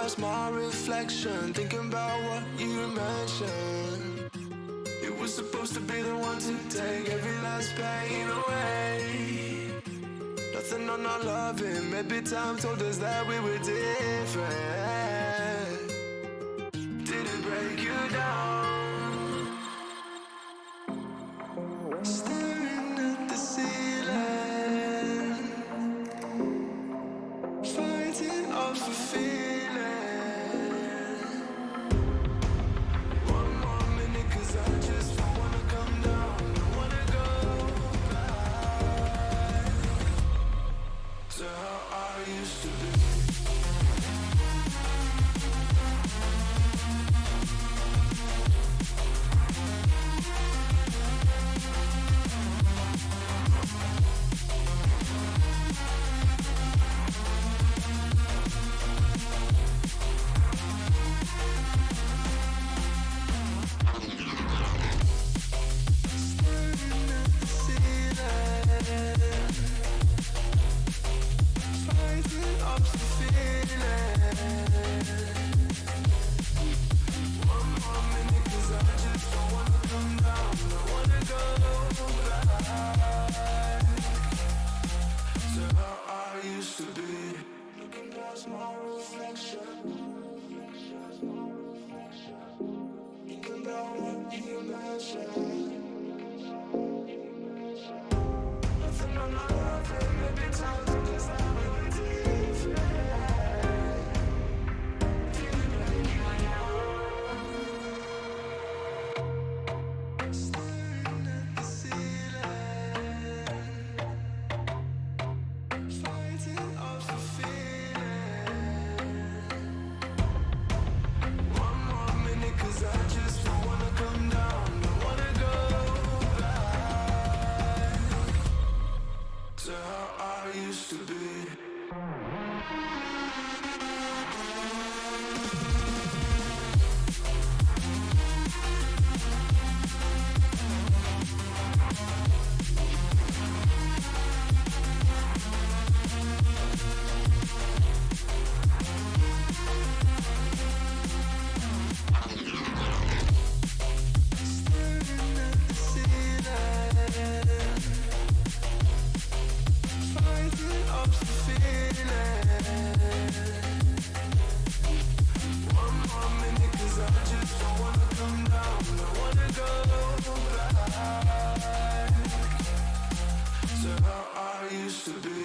lost my reflection, thinking about what you mentioned. It was supposed to be the one to take every last pain away. Nothing on our loving, maybe time told us that we were different. Did it break you down? Staring at the ceiling, fighting off a feeling. One more minute, 'cause I just don't wanna come down. Don't wanna go back to how I used to be. Used to be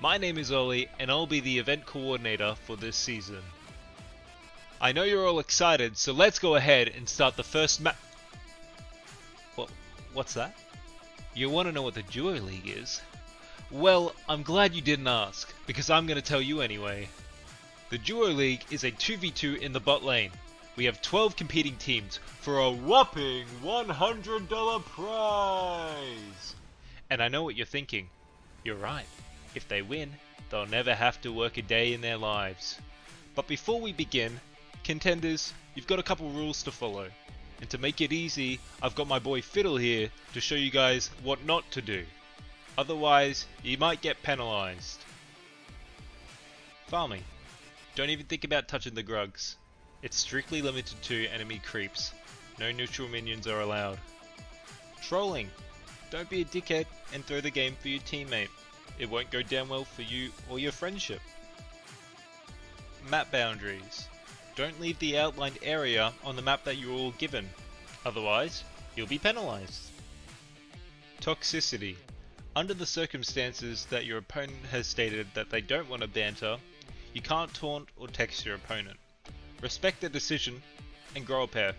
My name is Ollie, and I'll be the event coordinator for this season. I know you're all excited, so let's go ahead and start the first What's that? You want to know what the Duo League is? Well, I'm glad you didn't ask, because I'm going to tell you anyway. The Duo League is a 2v2 in the bot lane. We have 12 competing teams for a whopping $100 prize! And I know what you're thinking. You're right. If they win, they'll never have to work a day in their lives. But before we begin, contenders, you've got a couple rules to follow. And to make it easy, I've got my boy Fiddle here to show you guys what not to do. Otherwise, you might get penalized. Farming. Don't even think about touching the grugs. It's strictly limited to enemy creeps. No neutral minions are allowed. Trolling. Don't be a dickhead and throw the game for your teammate. It won't go down well for you or your friendship. Map boundaries. Don't leave the outlined area on the map that you're all given. Otherwise, you'll be penalized. Toxicity. Under the circumstances that your opponent has stated that they don't want to banter, you can't taunt or text your opponent. Respect their decision and grow a pair.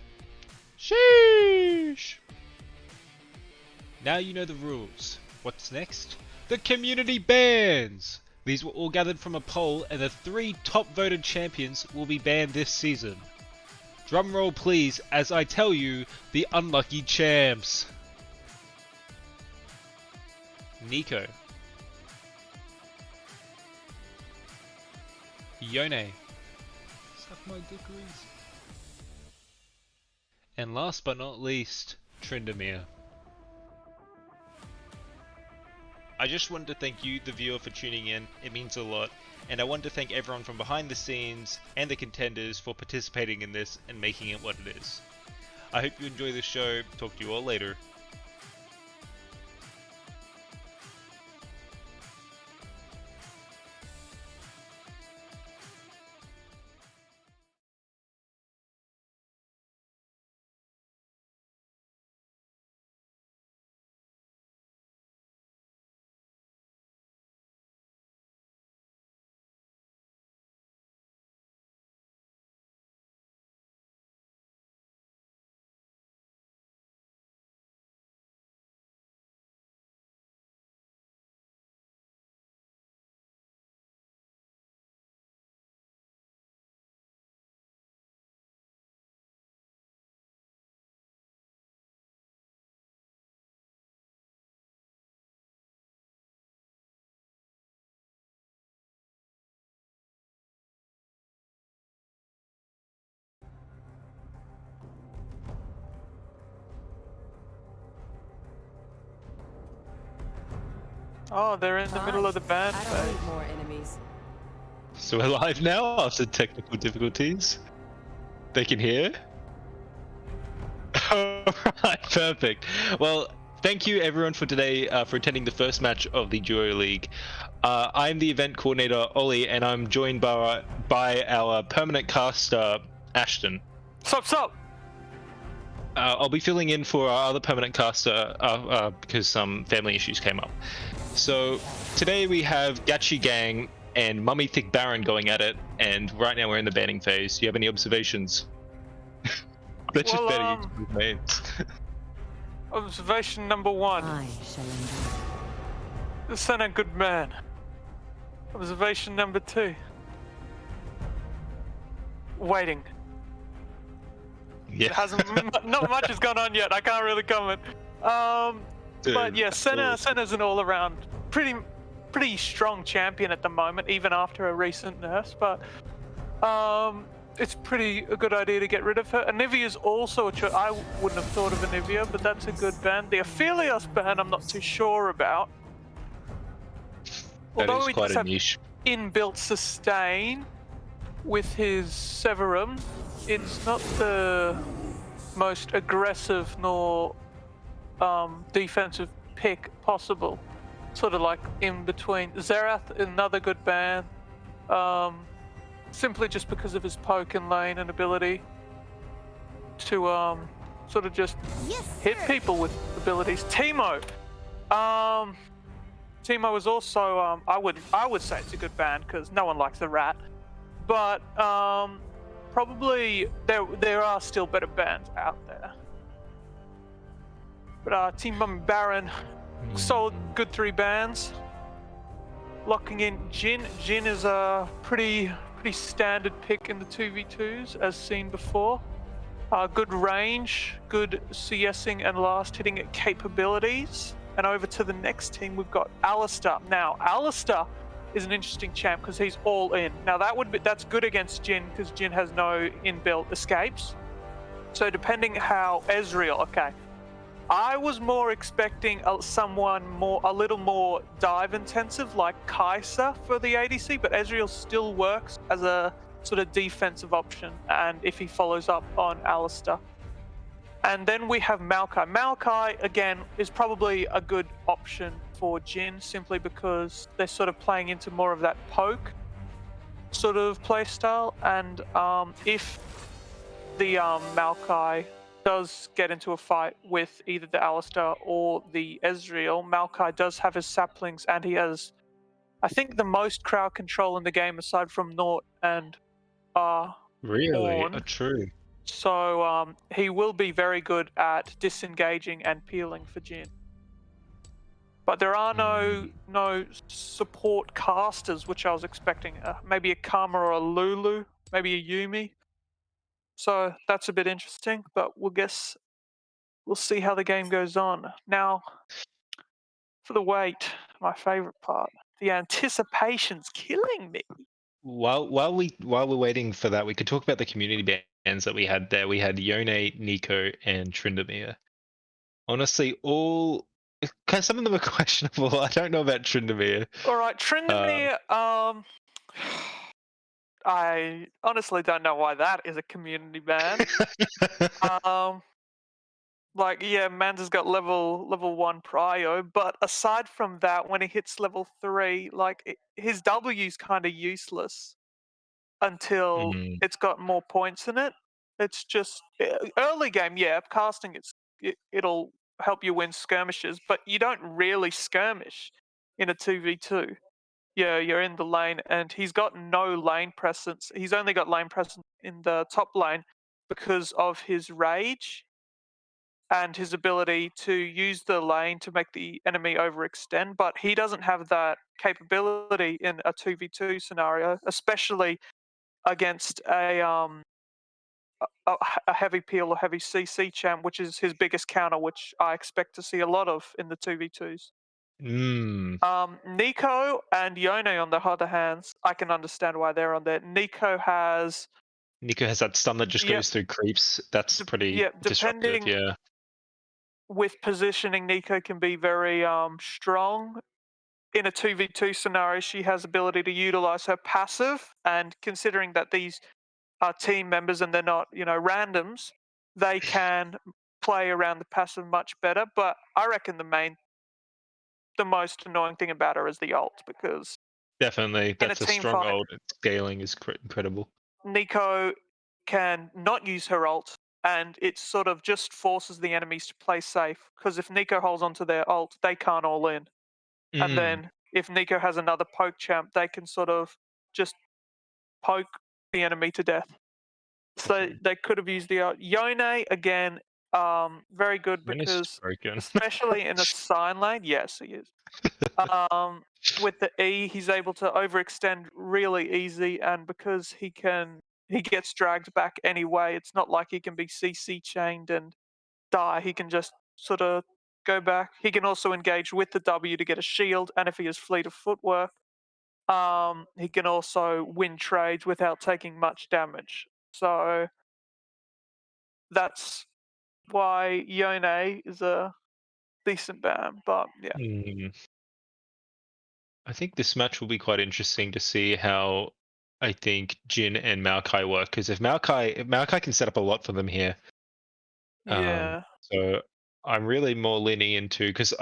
Sheesh! Now you know the rules. What's next? The community bans! These were all gathered from a poll, and the 3 top voted champions will be banned this season. Drum roll please as I tell you the unlucky champs. Nico. Yone. Suck my dickeries. And last but not least, Tryndamere. I just wanted to thank you, the viewer, for tuning in. It means a lot. And I want to thank everyone from behind the scenes and the contenders for participating in this and making it what it is. I hope you enjoy the show. Talk to you all later. Oh, they're in the middle of the band I don't need more enemies. So we're live now after technical difficulties. They can hear? Alright, perfect. Well, thank you everyone for today for attending the first match of the Duo League. I'm the event coordinator, Ollie, and I'm joined by our permanent caster, Ashton. Sup? I'll be filling in for our other permanent caster because some family issues came up. So today we have Gachi Gang and Mommy Thicc Baron going at it, and right now we're in the banning phase. Do you have any observations? That's just better use of names. Observation number 1. I shall endure. The son a good man. Observation number 2. Waiting. Yeah. Not much has gone on yet. I can't really comment. But yeah, Senna's an all-around pretty strong champion at the moment, even after a recent nerf. But it's a good idea to get rid of her. Anivia's also a choice. I wouldn't have thought of Anivia, but that's a good ban. The Aphelios ban, I'm not too sure about. Although he does have niche. Inbuilt sustain with his Severum, it's not the most aggressive nor defensive pick possible. Sort of like in between. Xerath, another good ban. Simply just because of his poke and lane and ability to sort of just hit people with abilities. Teemo. Teemo is also I would say it's a good ban because no one likes the rat, but probably there are still better bans out there. But Team Mommy Baron, solid, good 3 bans. Locking in Jin. Jin is a pretty standard pick in the 2v2s as seen before. Good range, good CSing and last hitting capabilities. And over to the next team, we've got Alistair. Now, Alistair is an interesting champ because he's all in. Now that's good against Jin because Jin has no inbuilt escapes. So depending how Ezreal, okay. I was more expecting someone a little more dive intensive like Kai'Sa for the ADC, but Ezreal still works as a sort of defensive option, and if he follows up on Alistair. And then we have Maokai. Maokai, again, is probably a good option for Jin simply because they're sort of playing into more of that poke sort of playstyle. And if the Maokai does get into a fight with either the Alistair or the Ezreal, Maokai does have his saplings and he has, I think, the most crowd control in the game aside from Nort and Really? Ornn. True. So he will be very good at disengaging and peeling for Jin. But there are no support casters, which I was expecting. Maybe a Karma or a Lulu, maybe a Yuumi. So that's a bit interesting, but we'll see how the game goes on. Now, for the wait, my favorite part, the anticipation's killing me. While we're waiting for that, we could talk about the community bans that we had there. We had Yone, Nico, and Tryndamere. Honestly, because some of them are questionable. I don't know about Tryndamere. All right, Tryndamere. I honestly don't know why that is a community ban. Like, yeah, Manda's got level 1 prio, but aside from that, when he hits level 3, like his W's kind of useless until it's got more points in it. It's just early game, yeah, casting it'll help you win skirmishes, but you don't really skirmish in a 2v2. Yeah, you're in the lane, and he's got no lane presence. He's only got lane presence in the top lane because of his rage and his ability to use the lane to make the enemy overextend, but he doesn't have that capability in a 2v2 scenario, especially against a heavy peel or heavy CC champ, which is his biggest counter, which I expect to see a lot of in the 2v2s. Nico and Yone, on the other hands, I can understand why they're on there. Nico has that stun that just goes through creeps. That's pretty disruptive, yeah. With positioning, Nico can be very strong. In a 2v2 scenario, she has ability to utilize her passive, and considering that these are team members and they're not, randoms, they can play around the passive much better. But I reckon the most annoying thing about her is the ult, because definitely that's a strong fight, ult. Scaling is incredible. Nico can not use her ult, and it sort of just forces the enemies to play safe, because if Nico holds onto their ult, they can't all in. And then if Nico has another poke champ, they can sort of just poke the enemy to death. So they could have used the ult. Yone, again, very good because especially in a sign lane, yes, he is. With the E, he's able to overextend really easy, and because he gets dragged back anyway, it's not like he can be CC chained and die. He can just sort of go back. He can also engage with the W to get a shield, and if he has fleet of footwork, he can also win trades without taking much damage. So that's why Yone is a decent ban, but yeah. I think this match will be quite interesting to see how I think Jin and Maokai work, because if Maokai can set up a lot for them here. Yeah. So I'm really more leaning into, because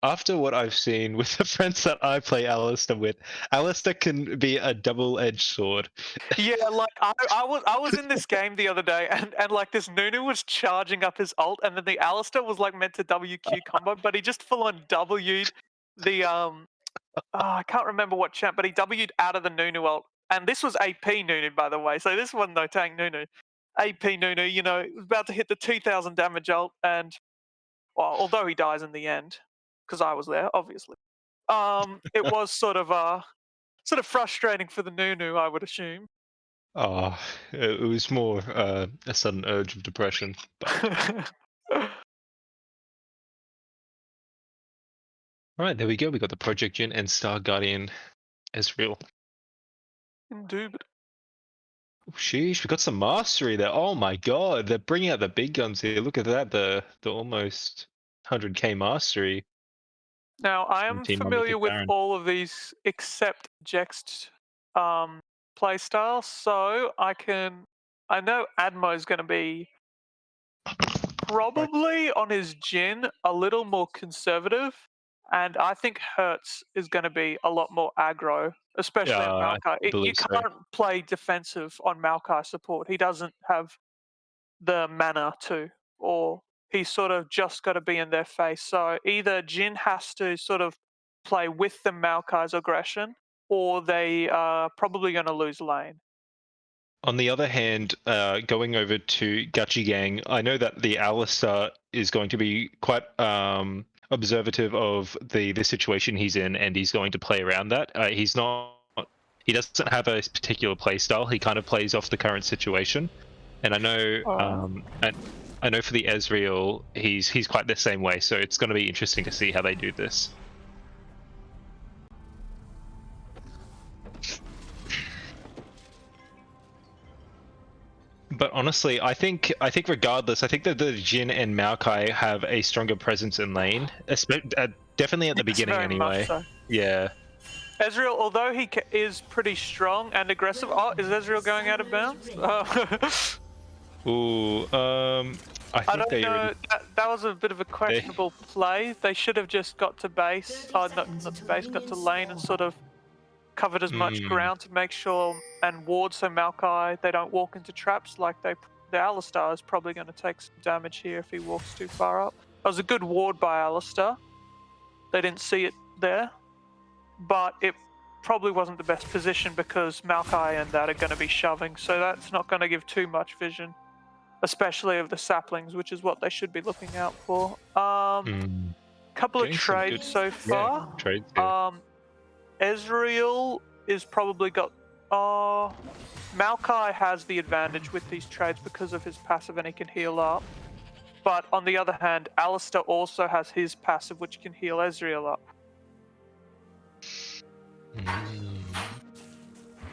after what I've seen with the friends that I play Alistair with, Alistair can be a double-edged sword. Yeah, like I was in this game the other day, and like this Nunu was charging up his ult, and then the Alistair was like meant to WQ combo, but he just full on W'd the I can't remember what champ, but he W'd out of the Nunu ult, and this was AP Nunu, by the way. So this wasn't no tank Nunu. AP Nunu, you know, was about to hit the 2,000 damage ult, and well, although he dies in the end, because I was there, obviously. It was sort of frustrating for the Nunu, I would assume. Oh, it was more a sudden urge of depression. But all right, there we go. We got the Project Jin and Star Guardian Ezreal. Indubitably. Sheesh, we got some mastery there. Oh my god, they're bringing out the big guns here. Look at that, the almost 100k mastery Now, I from am Team Mommy familiar Thicc with Baron. all of these except Jext's playstyle, so I know Admo's going to be probably on his Jin a little more conservative, and I think Hertz is going to be a lot more aggro, especially on I Maokai. You believe so. can't play defensive on Maokai support. He doesn't have the mana to, or he's sort of just got to be in their face. So either Jin has to sort of play with the Maokai's aggression, or they are probably going to lose lane. On the other hand, going over to Gachi Gang, I know that the Alistar is going to be quite observative of the situation he's in, and he's going to play around that. He doesn't have a particular play style. He kind of plays off the current situation. And I know, I know for the Ezreal, he's quite the same way. So it's going to be interesting to see how they do this. But honestly, I think regardless, I think that the Jin and Maokai have a stronger presence in lane, definitely at the beginning very anyway. much so. Yeah. Ezreal, although he is pretty strong and aggressive. Oh, is Ezreal going out of bounds? Ooh, I think don't they know. already, That was a bit of a questionable play. They should have just got to base. Not to base, got to lane and sort of covered as much ground to make sure and ward so Maokai they don't walk into traps like the Alistar is probably going to take some damage here if he walks too far up. That was a good ward by Alistar. They didn't see it there, but it probably wasn't the best position because Maokai and that are going to be shoving, so that's not going to give too much vision, especially of the saplings, which is what they should be looking out for. Couple of Getting some trades good- so far. yeah, trades here. Ezreal is probably got. Maokai has the advantage with these trades because of his passive and he can heal up. But on the other hand, Alistar also has his passive which can heal Ezreal up.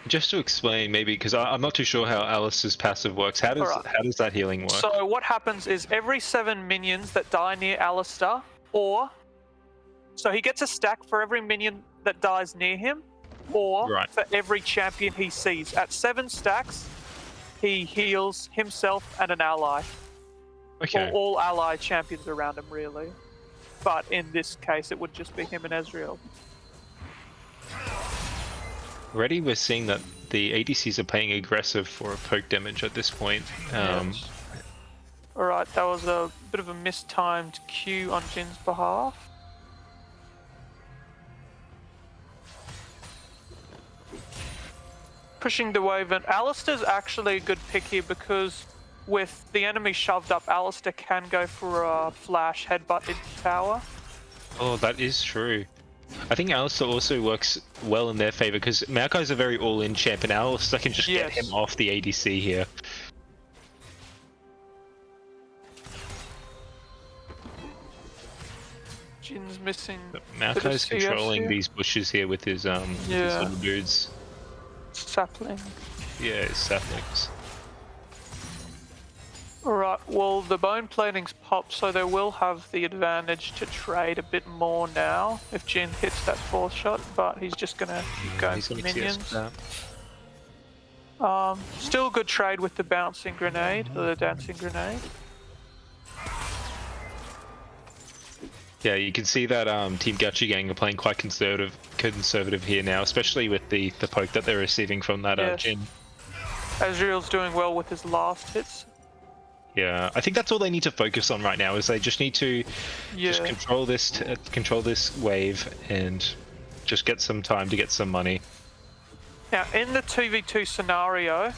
Just to explain, maybe because I'm not too sure how Alice's passive works. How does that healing work? So what happens is every 7 minions that die near Alistar, so he gets a stack for every minion that dies near him, or for every champion he sees. At 7 stacks, he heals himself and an ally. Okay. Or all ally champions around him, really. But in this case, it would just be him and Ezreal. Already we're seeing that the ADCs are playing aggressive for a poke damage at this point. Yes. Alright, that was a bit of a mistimed Q on Jin's behalf. Pushing the wave, and Alistar's actually a good pick here because with the enemy shoved up, Alistar can go for a flash headbutt into tower. Oh, that is true. I think Alistar also works well in their favor because Maokai's a very all-in champ, and Alistar can just get him off the ADC here. Jin's missing. Maokai's controlling these bushes here with his with his little dudes. Sapling. Yeah, his saplings. Alright, well the bone plating's popped, so they will have the advantage to trade a bit more now if Jin hits that 4th shot, but he's just gonna keep going for minions. Still a good trade with the bouncing grenade, or the dancing grenade. Yeah, you can see that Team Gachi Gang are playing quite conservative here now, especially with the poke that they're receiving from that Jin. Ezreal's doing well with his last hits. Yeah, I think that's all they need to focus on right now. Is they just need to just Yeah. control this wave and just get some time to get some money. Now, in the 2v2 scenario,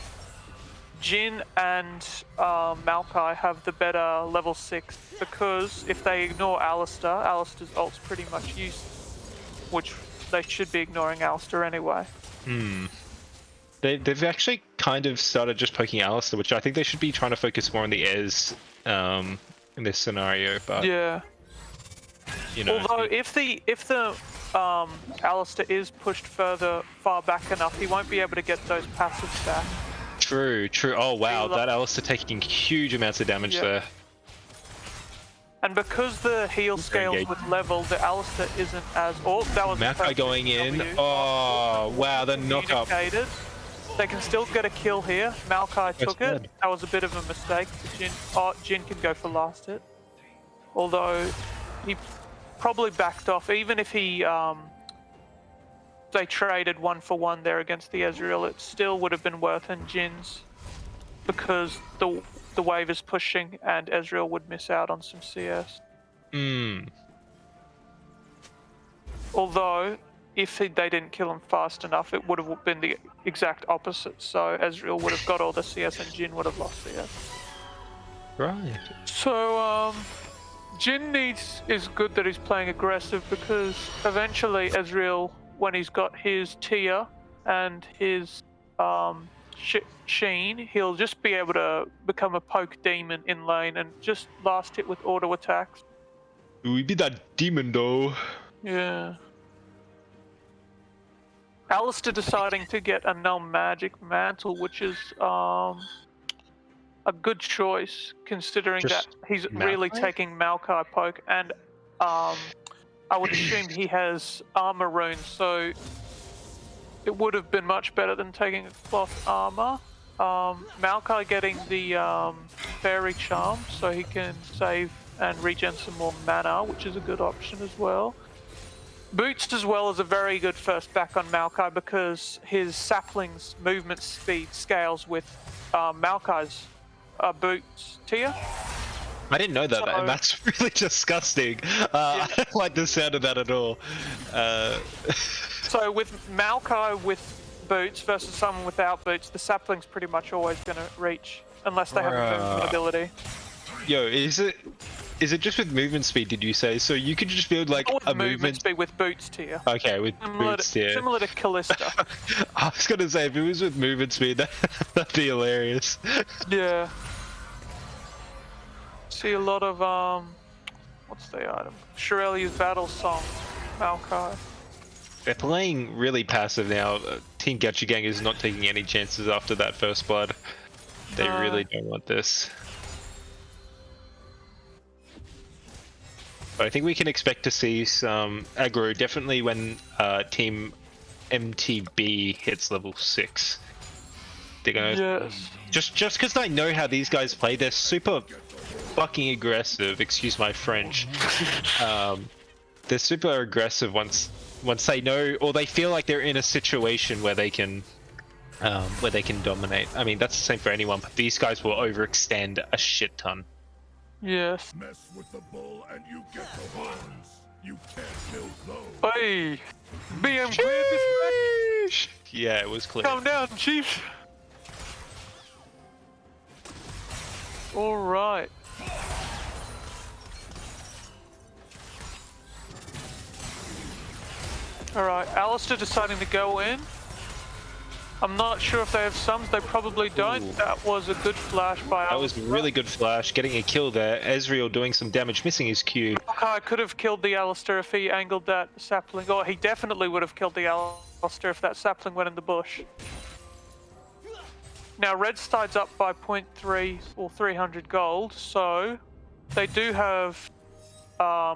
Jin and Maokai have the better level 6 because if they ignore Alistair, Alistair's ult's pretty much useless, which they should be ignoring Alistair anyway. They've actually kind of started just poking Alistair, which I think they should be trying to focus more on the Ez in this scenario. But Yeah. you know, Although if the Alistair is pushed far back enough, he won't be able to get those passives back. true. Oh wow, that Alistair taking huge amounts of damage there. And because the heal scales engaged. with level, the Alistair isn't as... Oh, that was... Maokai going in. Oh wow, the knock up. Communicated. They can still get a kill here. Maokai took it. good. That was a bit of a mistake. Jin, Jin can go for last hit. Although he probably backed off. Even if he they traded 1-for-1 there against the Ezreal, it still would have been worth in Jin's because the wave is pushing and Ezreal would miss out on some CS. Although, if they didn't kill him fast enough, it would have been the exact opposite. So Ezreal would have got all the CS and Jin would have lost CS. Right. So, Jin is good that he's playing aggressive because eventually Ezreal, when he's got his tier and his Sheen, he'll just be able to become a poke demon in lane and just last hit with auto attacks. We be that demon though. Yeah. Alistair deciding to get a null magic mantle, which is a good choice considering Just that he's really Maokai? taking Maokai poke, and I would assume he has armor runes, so it would have been much better than taking a cloth armor. Maokai getting the fairy charm, so he can save and regen some more mana, which is a good option as well. Boots as well is a very good first back on Maokai because his sapling's movement speed scales with Maokai's Boots tier. I didn't know that, So- and that's really disgusting. I don't like the sound of that at all. So with Maokai with Boots versus someone without Boots, the sapling's pretty much always going to reach, unless they have a movement ability. Yo, is it just with movement speed, did you say? So you could just build like Or with a movement movement... speed with Boots tier. Okay, with boots here. Similar to Callista. I was gonna say, if it was with movement speed, that'd be hilarious. Yeah. See a lot of what's the item? Shireli's battle song, Maokai. They're playing really passive now. Team Gachi Gang is not taking any chances after that first blood. They No. really don't want this. But I think we can expect to see some aggro, definitely when Team MTB hits level 6. They're gonna... Yes. Just because I know how these guys play, they're super fucking aggressive, excuse my French. They're super aggressive once they know, or they feel like they're in a situation where they can dominate. I mean, that's the same for anyone, but these guys will overextend a shit ton. Yes. Mess with the bull and you get the horns. You can't kill those. Hey, being clear this match. Yeah, it was clear. Calm down, Chief. All right. All right, Alistair deciding to go in. I'm not sure if they have sums. They probably don't. Ooh. That was a good flash by That was Alistair. really good flash, getting a kill there. Ezreal doing some damage, missing his Q. I could have killed the Alistair if he angled that sapling. Or he definitely would have killed the Alistair if that sapling went in the bush. Now, red side's up by 0.3 or 300 gold, so they do have a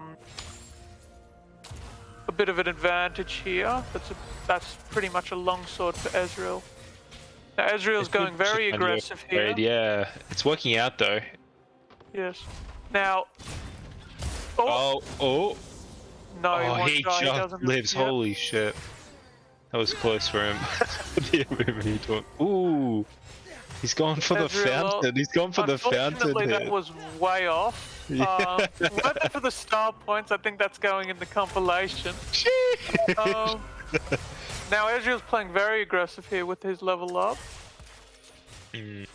bit of an advantage here. That's pretty much a longsword for Ezreal. Now, Ezreal's going very aggressive here. Yeah, it's working out though. Yes. Now. Oh, No, oh, one he guy just doesn't lives. Yep. Holy shit. That was close for him. The movie talk. Ooh. He's gone for the Ezreal, fountain. He's gone for the fountain unfortunately, that hit. was way off. Yeah. Whether for the star points, I think that's going in the compilation. Um, now Ezreal's playing very aggressive here with his level up. I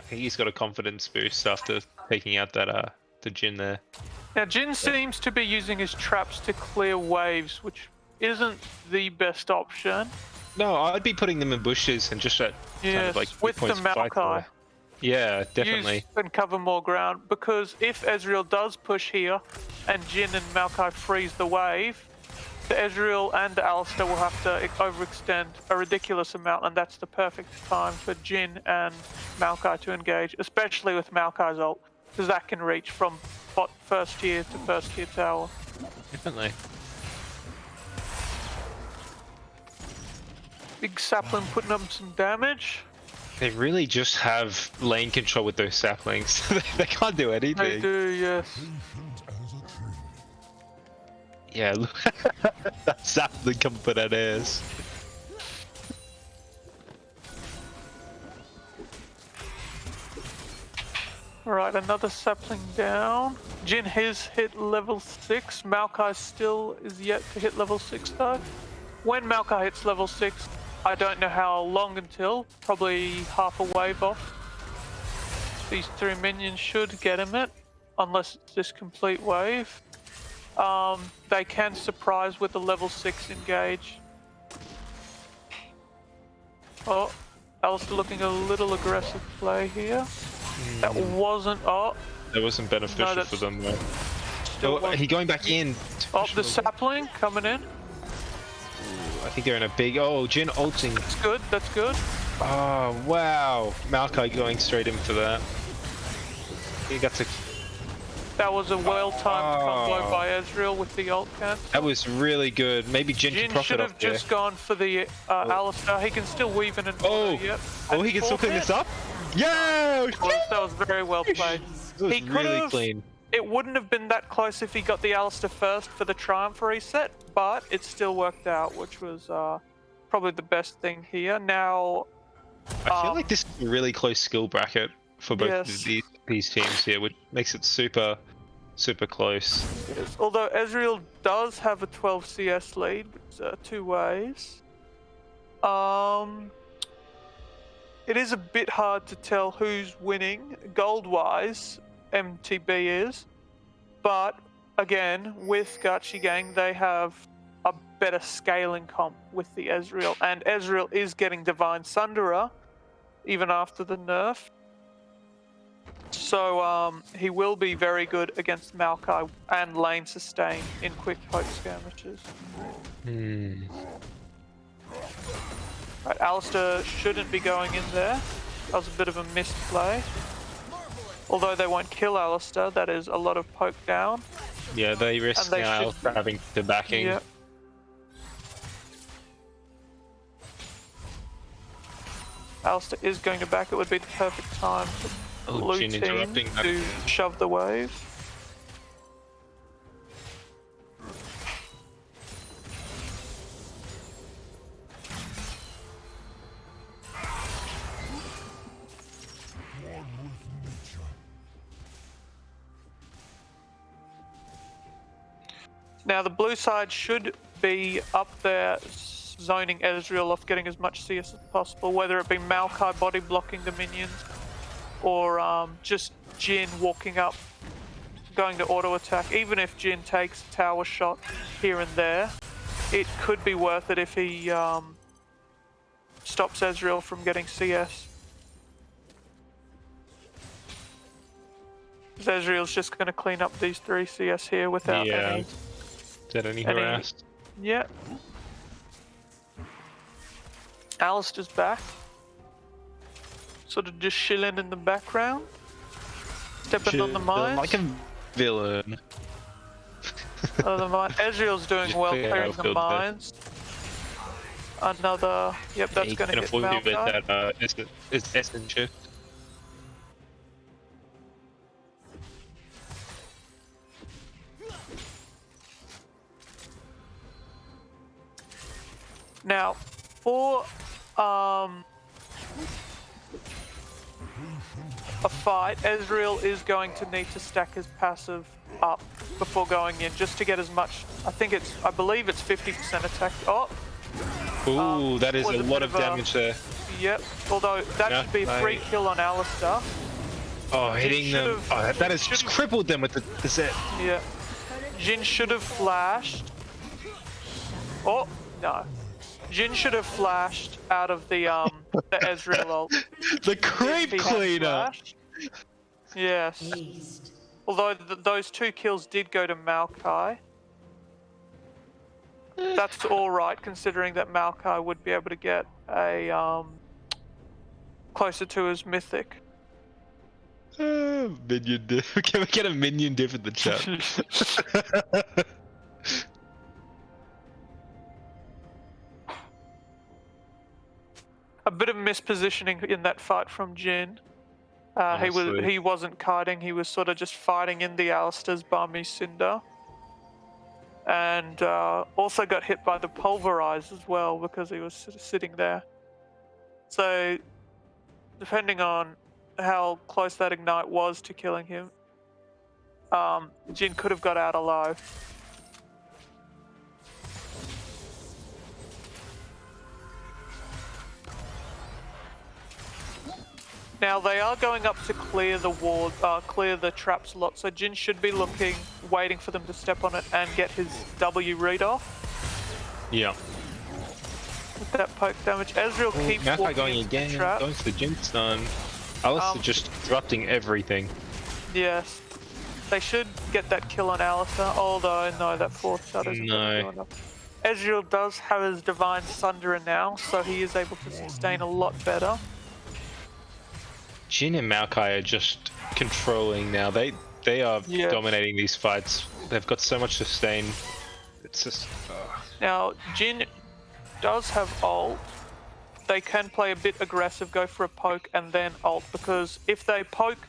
think he's got a confidence boost after taking out that the Jhin there. Now Jhin seems to be using his traps to clear waves, which isn't the best option. No, I'd be putting them in bushes and just at kind Yes, of like with the points to fight for. Maokai. Yeah, definitely. Use and cover more ground, because if Ezreal does push here and Jhin and Maokai freeze the wave, the Ezreal and the Alistar will have to overextend a ridiculous amount, and that's the perfect time for Jhin and Maokai to engage, especially with Maokai's ult, because that can reach from bot first tier to first tier tower. Definitely. Big sapling putting up some damage. They really just have lane control with those saplings. They can't do anything. They do, yes. Yeah, look. That sapling can put that ass. Alright, another sapling down. Jhin has hit level 6. Maokai still is yet to hit level 6 though. When Maokai hits level 6, I don't know how long until, probably half a wave off. These 3 minions should get him it, unless it's this complete wave. They can surprise with the level 6 engage. Oh, Alistar looking a little aggressive play here. That wasn't, oh. That wasn't beneficial No, for them though. Still Oh, he going back in. Oh, the sapling coming in. I think they're in a big. Oh, Jhin ulting. That's good, that's good. Oh wow, Maokai going straight in for that. He got to. That was a well-timed combo Oh. by Ezreal with the ult cancel. That was really good. Maybe Jhin can Jhin profit should off have there. just gone for the Alistar. He can still weave in and Oh, yep. oh, he can still clean this up. Yeah, That was very well played. That was He could really have. clean. It wouldn't have been that close if he got the Alistar first for the Triumph reset, but it still worked out, which was probably the best thing here. Now, I feel like this is a really close skill bracket for both Yes. of these teams here, which makes it super close. although Ezreal does have a 12 CS lead, it's 2 ways. It is a bit hard to tell who's winning gold-wise. MTB is, but again, with Gachi Gang, they have a better scaling comp with the Ezreal, and Ezreal is getting Divine Sunderer even after the nerf. So he will be very good against Maokai and lane sustain in quick poke skirmishes. Right, Alistar shouldn't be going in there. That was a bit of a missed play. Although they won't kill Alistar, that is a lot of poke down. Yeah, they risk And they now should- having the backing. Yeah. Alistar is going to back. It would be the perfect time for Oh, blue Jhin team interrupting that. to shove the wave. Now the blue side should be up there zoning Ezreal off, getting as much CS as possible, whether it be Maokai body blocking the minions or just Jhin walking up, going to auto attack. Even if Jhin takes a tower shot here and there, it could be worth it if he stops Ezreal from getting CS. Ezreal's just going to clean up these 3 CS here without any... Is that any harassed? Yeah. Alistar's back. Sort of just chilling in the background. Stepping on the mines. Like a villain. Oh, the mine. Ezreal's doing well Yeah, clearing I'll the build that. mines. Another... Yep, that's He going to can hit afford to with Maokai. that is essence shift. Now, for a fight, Ezreal is going to need to stack his passive up before going in, just to get as much. I believe it's 50% attack. Oh, Ooh, that is was a a lot bit of of a- damage there. yep. Although that Yeah, should be a free kill on Alistar. Oh, hitting them. should've- Oh, that has should've- just crippled them with the set. Yeah. Jin should have flashed. Oh no. Jin should have flashed out of the Ezreal ult. The If creep he had cleaner. flashed. Yes. Although those 2 kills did go to Maokai. That's all right, considering that Maokai would be able to get a closer to his mythic. Minion diff. Can we get a minion diff in the chat? A bit of mispositioning in that fight from Jin. Honestly. He wasn't kiting. He was sort of just fighting in the Alistar's Barmy Cinder, and also got hit by the Pulverize as well because he was sitting there. So, depending on how close that ignite was to killing him, Jin could have got out alive. Now they are going up to clear the ward, clear the traps a lot. So Jin should be looking, waiting for them to step on it and get his W read off Yeah. with that poke damage. Ezreal keeps Maokai walking going into the again. trap. Going for the Jin stun. Alistar just disrupting everything. Yes, they should get that kill on Alistar. Although no, that fourth shot isn't No. going to do enough. Ezreal does have his Divine Sunderer now, so he is able to sustain a lot better. Jin and Maokai are just controlling now. They are Yes. dominating these fights. They've got so much sustain. It's just. Now, Jin does have ult. They can play a bit aggressive, go for a poke, and then ult, because if they poke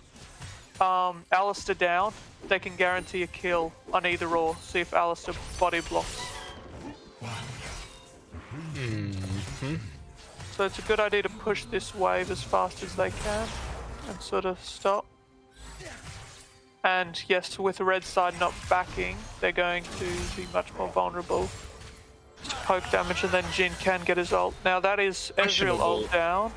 Alistar down, they can guarantee a kill on either or. See if Alistar body blocks. So it's a good idea to push this wave as fast as they can and sort of stop. And yes, with the red side not backing, they're going to be much more vulnerable to poke damage, and then Jin can get his ult. Now that is Ezreal ult down.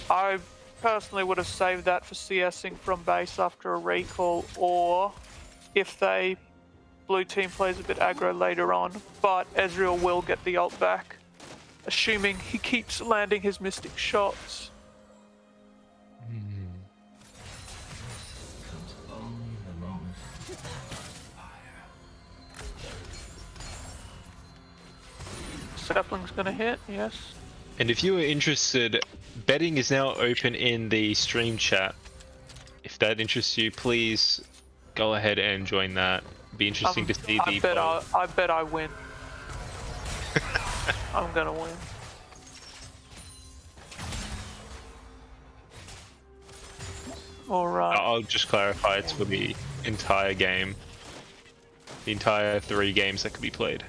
I personally would have saved that for CSing from base after a recall, or if they blue team plays a bit aggro later on, but Ezreal will get the ult back, assuming he keeps landing his mystic shots. Sapling's gonna hit, yes. And if you are interested, betting is now open in the stream chat. If that interests you, please go ahead and join that. Be interesting to see the poll. I bet I win. I'm gonna win. Alright. I'll just clarify, it's for the entire game. The entire 3 games that could be played.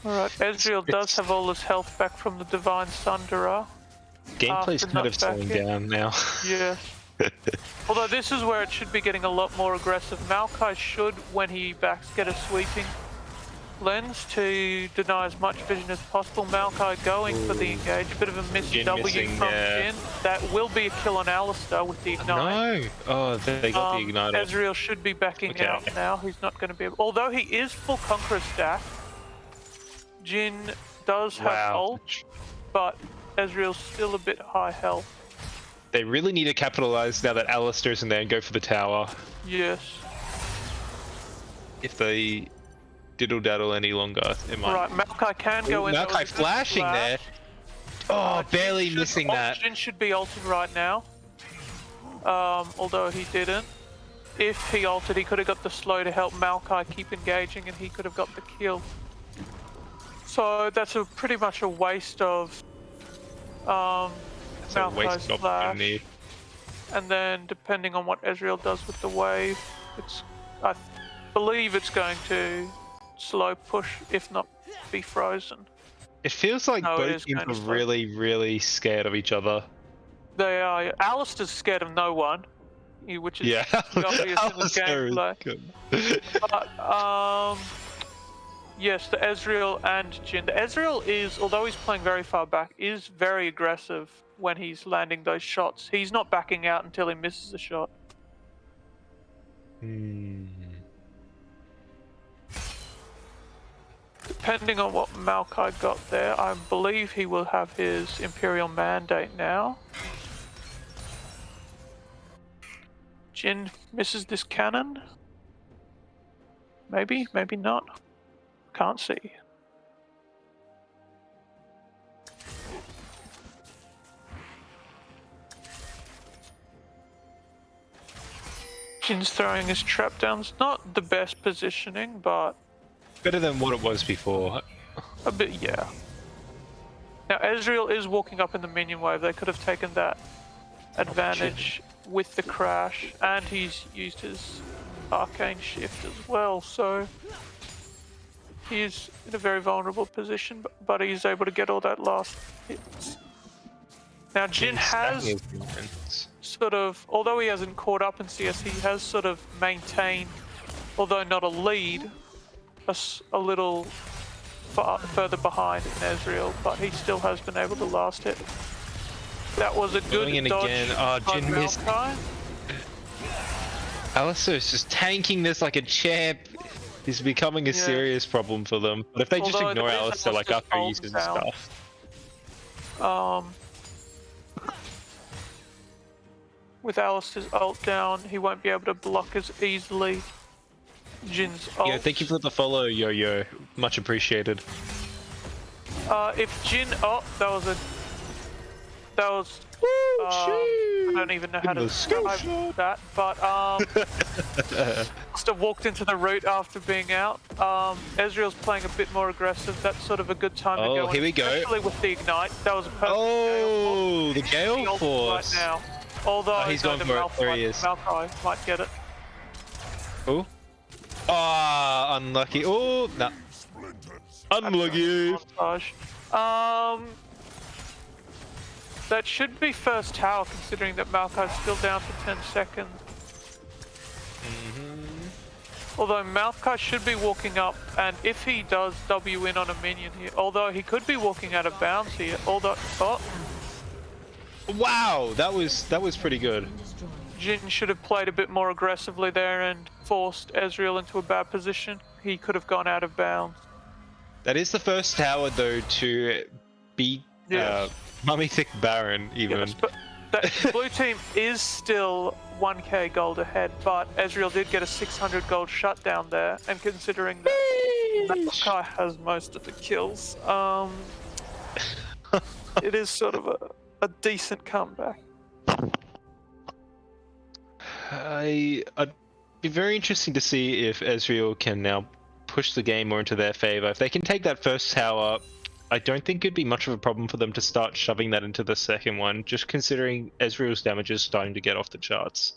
Alright, Ezreal does have all his health back from the Divine Sunderer. Gameplay's After kind of not slowing backing. down now. Yes. Although this is where it should be getting a lot more aggressive. Maokai should, when he backs, get a sweeping lens to deny as much vision as possible. Maokai going for the engage. A bit of a missed Jin W missing, from yeah. Jin. That will be a kill on Alistar with the ignite. No! Oh, they got the ignite. Ezreal should be backing Okay. out now. He's not going to be able... Although he is full Conqueror stack, Jin does have Wow. ult, but Ezreal's still a bit high health. They really need to capitalize now that Alistar's in there and go for the tower. Yes. If they diddle daddle any longer, it might. Right, Maokai can go in. That was a Maokai good flashing there. flash. Oh, barely Jin should- missing that. Jin should be ulting right now. Although he didn't. If he ulted, he could have got the slow to help Maokai keep engaging, and he could have got the kill. So that's pretty much a waste of It's a waste Maokai's of flash. opportunity. And then depending on what Ezreal does with the wave, it's believe it's going to slow push, if not be frozen. It feels like No, it both is teams kind are of slow. really, really scared of each other. They are. Yeah. Alistair's scared of no one, which is Yeah, the obvious in the Alistair is gameplay. good. But yes, the Ezreal and Jhin. The Ezreal is, although he's playing very far back, is very aggressive when he's landing those shots. He's not backing out until he misses a shot. Depending on what Maokai got there, I believe he will have his Imperial Mandate now. Jhin misses this cannon. Maybe, maybe not. Can't see. Jin's throwing his trap downs. Not the best positioning, but Better than what it was before. a bit, yeah. Now Ezreal is walking up in the minion wave. They could have taken that advantage with the crash, and he's used his arcane shift as well, so he's in a very vulnerable position, but he's able to get all that last hits. Now Jhin has sort of, although he hasn't caught up in CS, he has sort of maintained, although not a lead, a little further behind in Ezreal, but he still has been able to last it. That was a good in dodge again. Oh, by Jhin missed. Maokai. Alistair's just tanking this like a champ. He's becoming a serious problem for them. But if they just Although ignore there is Alistair like Alistair's after he ult uses down. stuff. With Alistair's ult down, he won't be able to block as easily Jin's ult. Yeah, thank you for the follow, Yo-Yo. Much appreciated. If Jhin, oh, that was. I don't even know how to describe that, but must have walked into the route after being out. Ezreal's playing a bit more aggressive. That's sort of a good time to go. Here we go. Especially with the ignite, that was a perfect. Oh, the Gale Force. Right now. Although he's going for it. There he is. Maokai might get it. Oh. Ah, unlucky. Oh, nah. Unlucky. Montage. That should be first tower, considering that Maokai's still down for 10 seconds. Although Maokai should be walking up, and if he does W in on a minion here, although he could be walking out of bounds here, although, oh, wow, that was pretty good. Jhin should have played a bit more aggressively there and forced Ezreal into a bad position. He could have gone out of bounds. That is the first tower though to beat Mommy Thicc Baron even. Yes, but the blue team is still 1k gold ahead, but Ezreal did get a 600 gold shutdown there, and considering that Maokai has most of the kills, it is sort of a decent comeback. I'd be very interesting to see if Ezreal can now push the game more into their favor. If they can take that first tower, I don't think it'd be much of a problem for them to start shoving that into the second one, just considering Ezreal's damage is starting to get off the charts.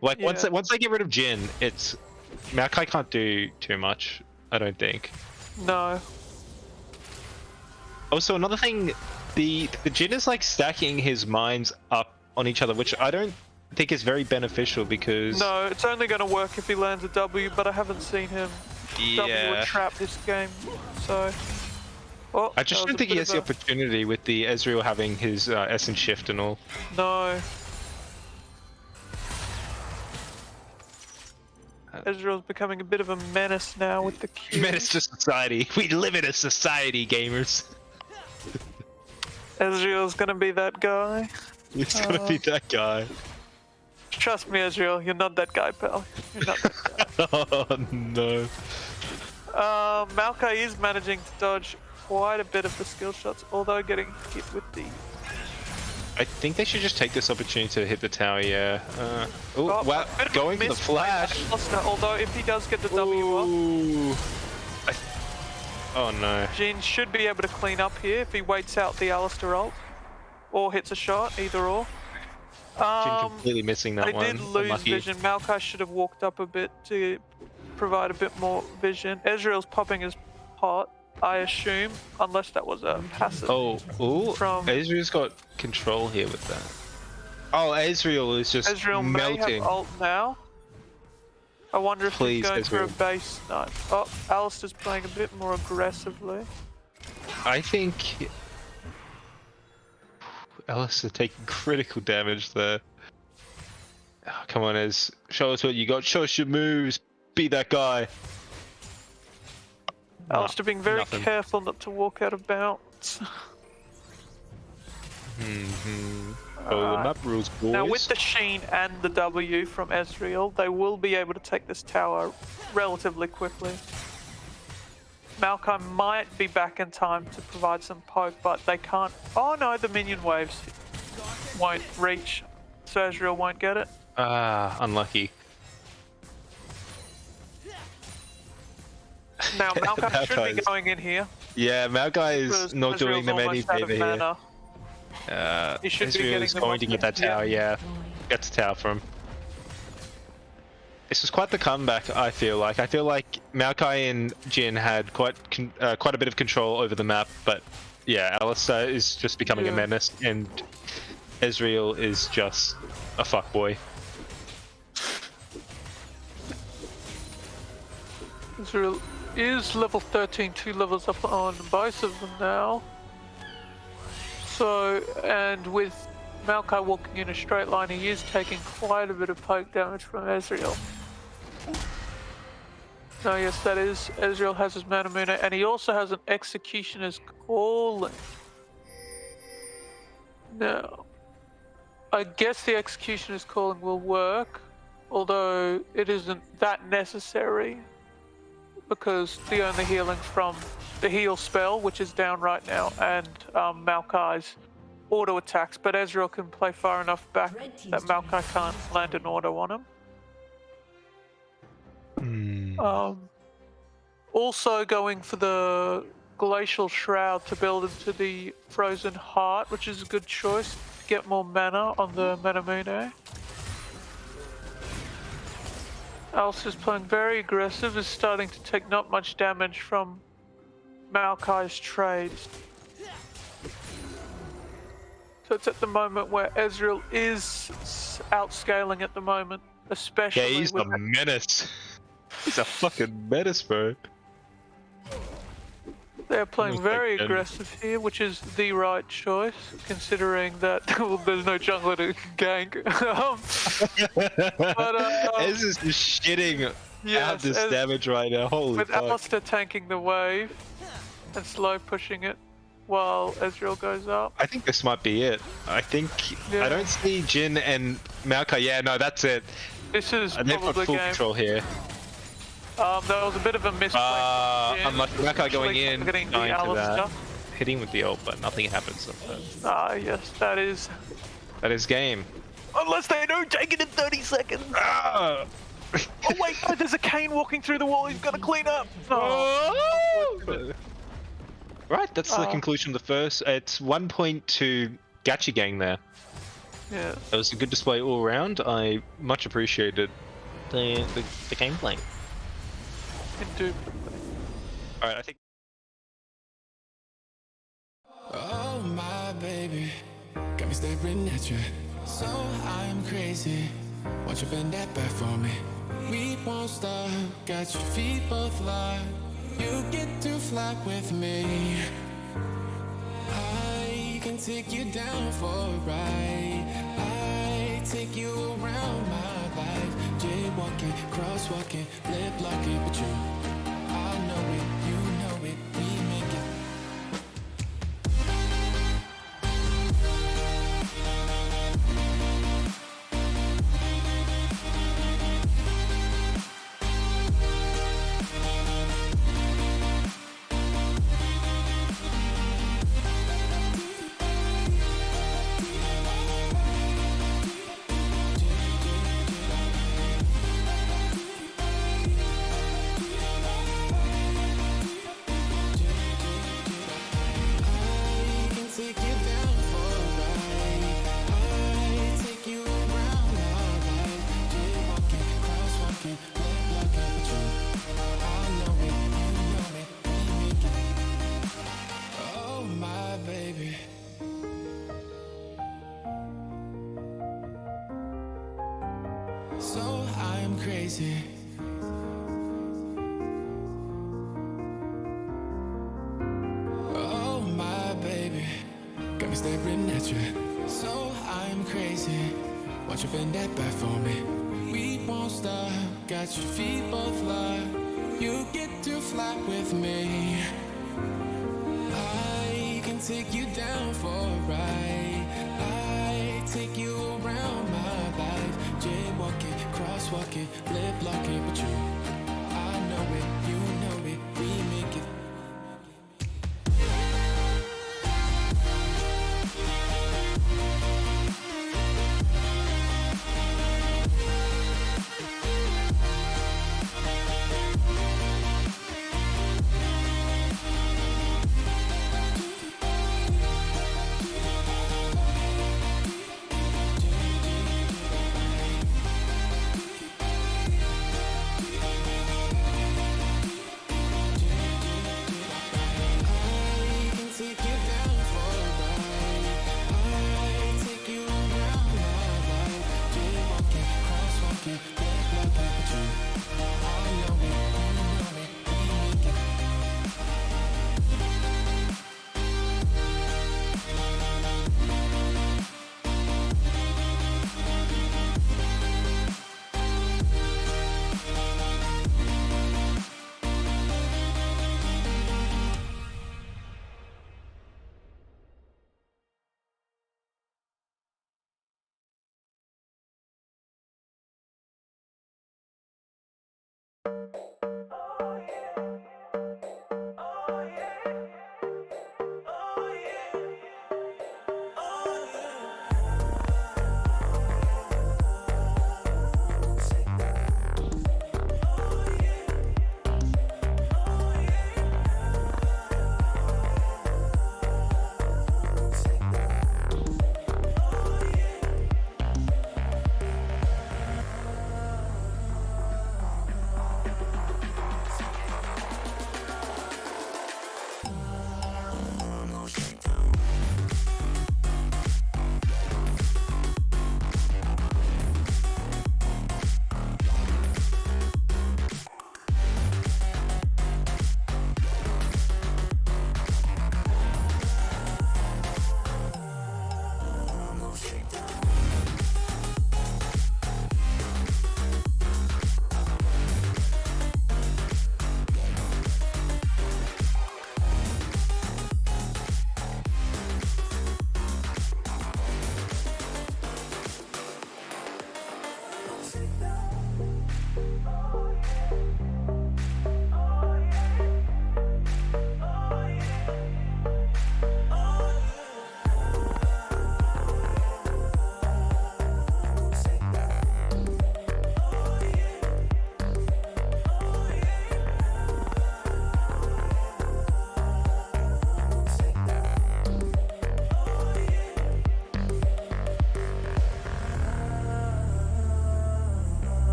Like once they get rid of Jhin, it's Maokai can't do too much, I don't think. No. Also, another thing, the Jhin is like stacking his mines up on each other, which I don't think is very beneficial because... No, it's only going to work if he lands a W, but I haven't seen him W a trap this game, so... Oh, I just don't think he has the opportunity with the Ezreal having his Essence Shift and all. No. Ezreal's becoming a bit of a menace now with the Q. Menace to society. We live in a society, gamers. Ezreal's gonna be that guy. He's gonna be that guy. Trust me, Ezreal, you're not that guy, pal. You're not that guy. Oh no. Maokai is managing to dodge quite a bit of the skill shots, although getting hit with the... I think they should just take this opportunity to hit the tower, yeah. Oh, wow, going for the flash. Although if he does get the W off... Oh no. Jhin should be able to clean up here if he waits out the Alistair ult. Or hits a shot, either or. Jhin completely missing that one. They did lose vision. Maokai should have walked up a bit to provide a bit more vision. Ezreal's popping his pot, I assume, unless that was a passive. Oh, ooh, From Ezreal's got control here with that. Oh, Ezreal is just Ezreal may melting. have ult now. I wonder if Please, he's going for a Ezreal. base knife. Oh, Alistair's playing a bit more aggressively. I think Alistair taking critical damage there. Oh, come on, Ez. Show us what you got. Show us your moves. Be that guy. Alistair being very nothing. careful not to walk out of bounds. Oh, the map rules, boys. Now with the Sheen and the W from Ezreal, they will be able to take this tower relatively quickly. Maokai might be back in time to provide some poke, but they can't. Oh no, the minion waves won't reach, so Ezreal won't get it. Ah, unlucky. Now Maokai should be Maokai's- going in here. Yeah, Maokai is because not doing Ezreal's them any almost out of favor here. mana. He should be Ezreal getting is them going off to get the- that tower, yeah. Gets the tower from him. This was quite the comeback, I feel like. I feel like Maokai and Jin had quite a bit of control over the map, but yeah, Alistair is just becoming a Yeah. menace, and Ezreal is just a fuckboy. Ezreal is level 13, 2 levels up on both of them now. So, and with Maokai walking in a straight line, he is taking quite a bit of poke damage from Ezreal. No, yes, that is. Ezreal has his Manamuna, and he also has an Executioner's Calling. Now, I guess the Executioner's Calling will work, although it isn't that necessary, because the only healing from the heal spell, which is down right now, and Maokai's auto attacks, but Ezreal can play far enough back that Maokai can't land an auto on him. Also going for the Glacial Shroud to build into the Frozen Heart, which is a good choice to get more mana on the Manamune. Alistair's playing very aggressive, is starting to take not much damage from Maokai's trades. So it's at the moment where Ezreal is outscaling at the moment, especially Yeah, he's a with menace. He's a fucking menace, bro. they're playing Almost very like them. aggressive here, which is the right choice, considering that well, there's no jungler to gank. Ez is just shitting out yes, this Ez- damage right now. Holy with fuck. Alistair tanking the wave and slow pushing it while Ezreal goes up. I think this might be it. I think Yeah. I don't see Jin and Maokai. Yeah, no, that's it. This is And they've got probably full game. control here. That was a bit of a misplay. Unlucky. Maokai going in, Getting the going to that. Alistair. Hitting with the ult, but nothing happens. Yes, that is. That is game. Unless they don't take it in 30 seconds. Ah! Oh wait, no, there's a Kane walking through the wall. He's got to clean up. Oh. Right, that's the conclusion of the first. It's 1 point to Gachi Gang there. Yeah. That was a good display all around. I much appreciated the gameplay. Indubitably. Alright, I think. Oh my baby, got me staring at you. So I'm crazy. Won't you bend that back for me? We won't stop. Got your feet both locked. You get to fly with me. I can take you down for a ride. I take you around my life. Jaywalking, crosswalking, lip locking, but you, I know it, you know it. We make it. So I'm crazy. Oh my baby, got me staring at you. So I'm crazy. Won't you bend that back for me? We won't stop. Got your feet both locked. You get to fly with me. I can take you down for a ride. I take you around my life. Jaywalking, crosswalking, lip blocking, but you, I know it, you know it, we make it.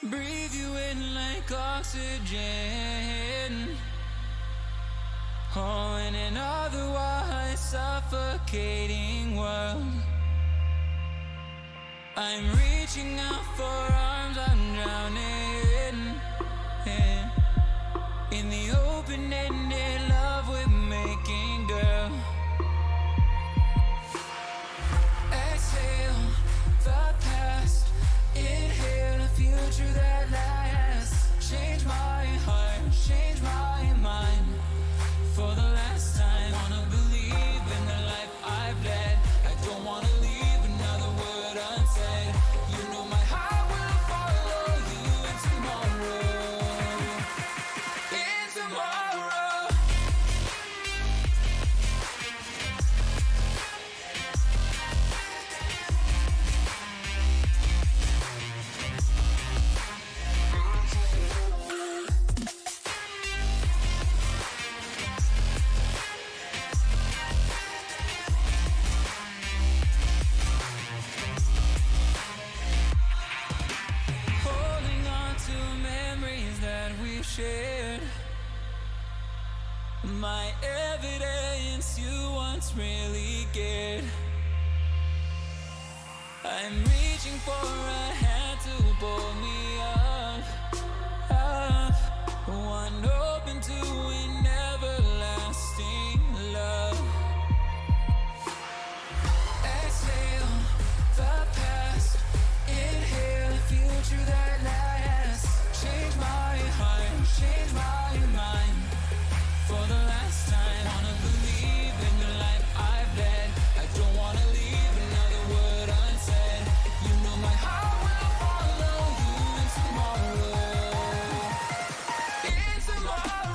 Breathe you in like oxygen. Oh, in an otherwise suffocating world, I'm reaching out for arms, I'm drowning in the open-ended love we're making. shared. My evidence you once really cared. I'm reaching for a hand to pull me up. One open to an everlasting love. Exhale the past, inhale the future that lasts. Change my heart, change my mind. For the last time, wanna believe in the life I've led. I don't wanna leave another word unsaid. You know my heart will follow you in tomorrow. In tomorrow.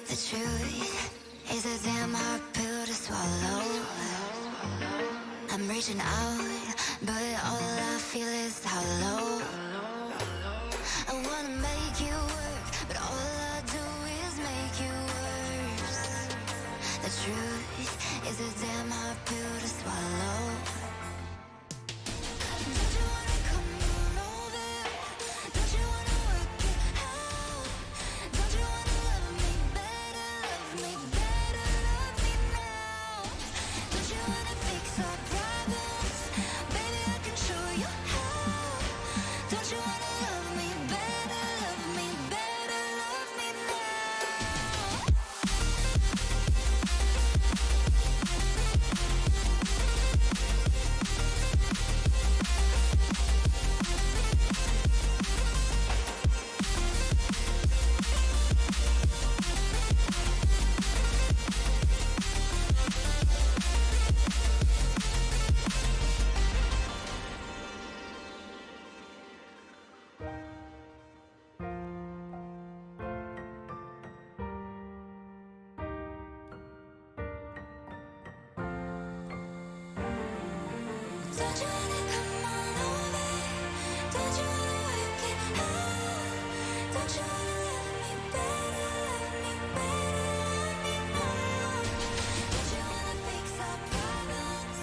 The truth is a damn hard pill to swallow. I'm reaching out, but all I feel is hollow. I wanna make you work, but all I do is make you worse. The truth is a damn hard pill to swallow. Don't you wanna come on over? Don't you wanna work it out? Don't you wanna love me better, love me better, love me now? Don't you wanna come on over? Don't you wanna work it out? Don't you wanna love me better, love me better, love me more? Don't you wanna fix our problems?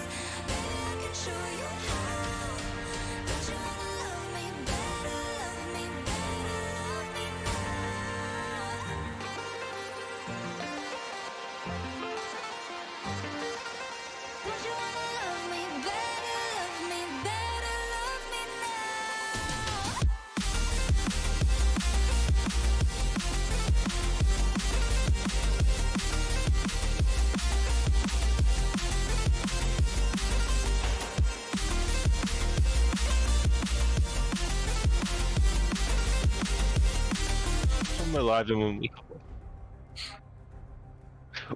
Baby, I can show you how. Don't you wanna love me better, love me better, love me now? Don't you wanna love me better, love me better, love me now? I'm alive and when we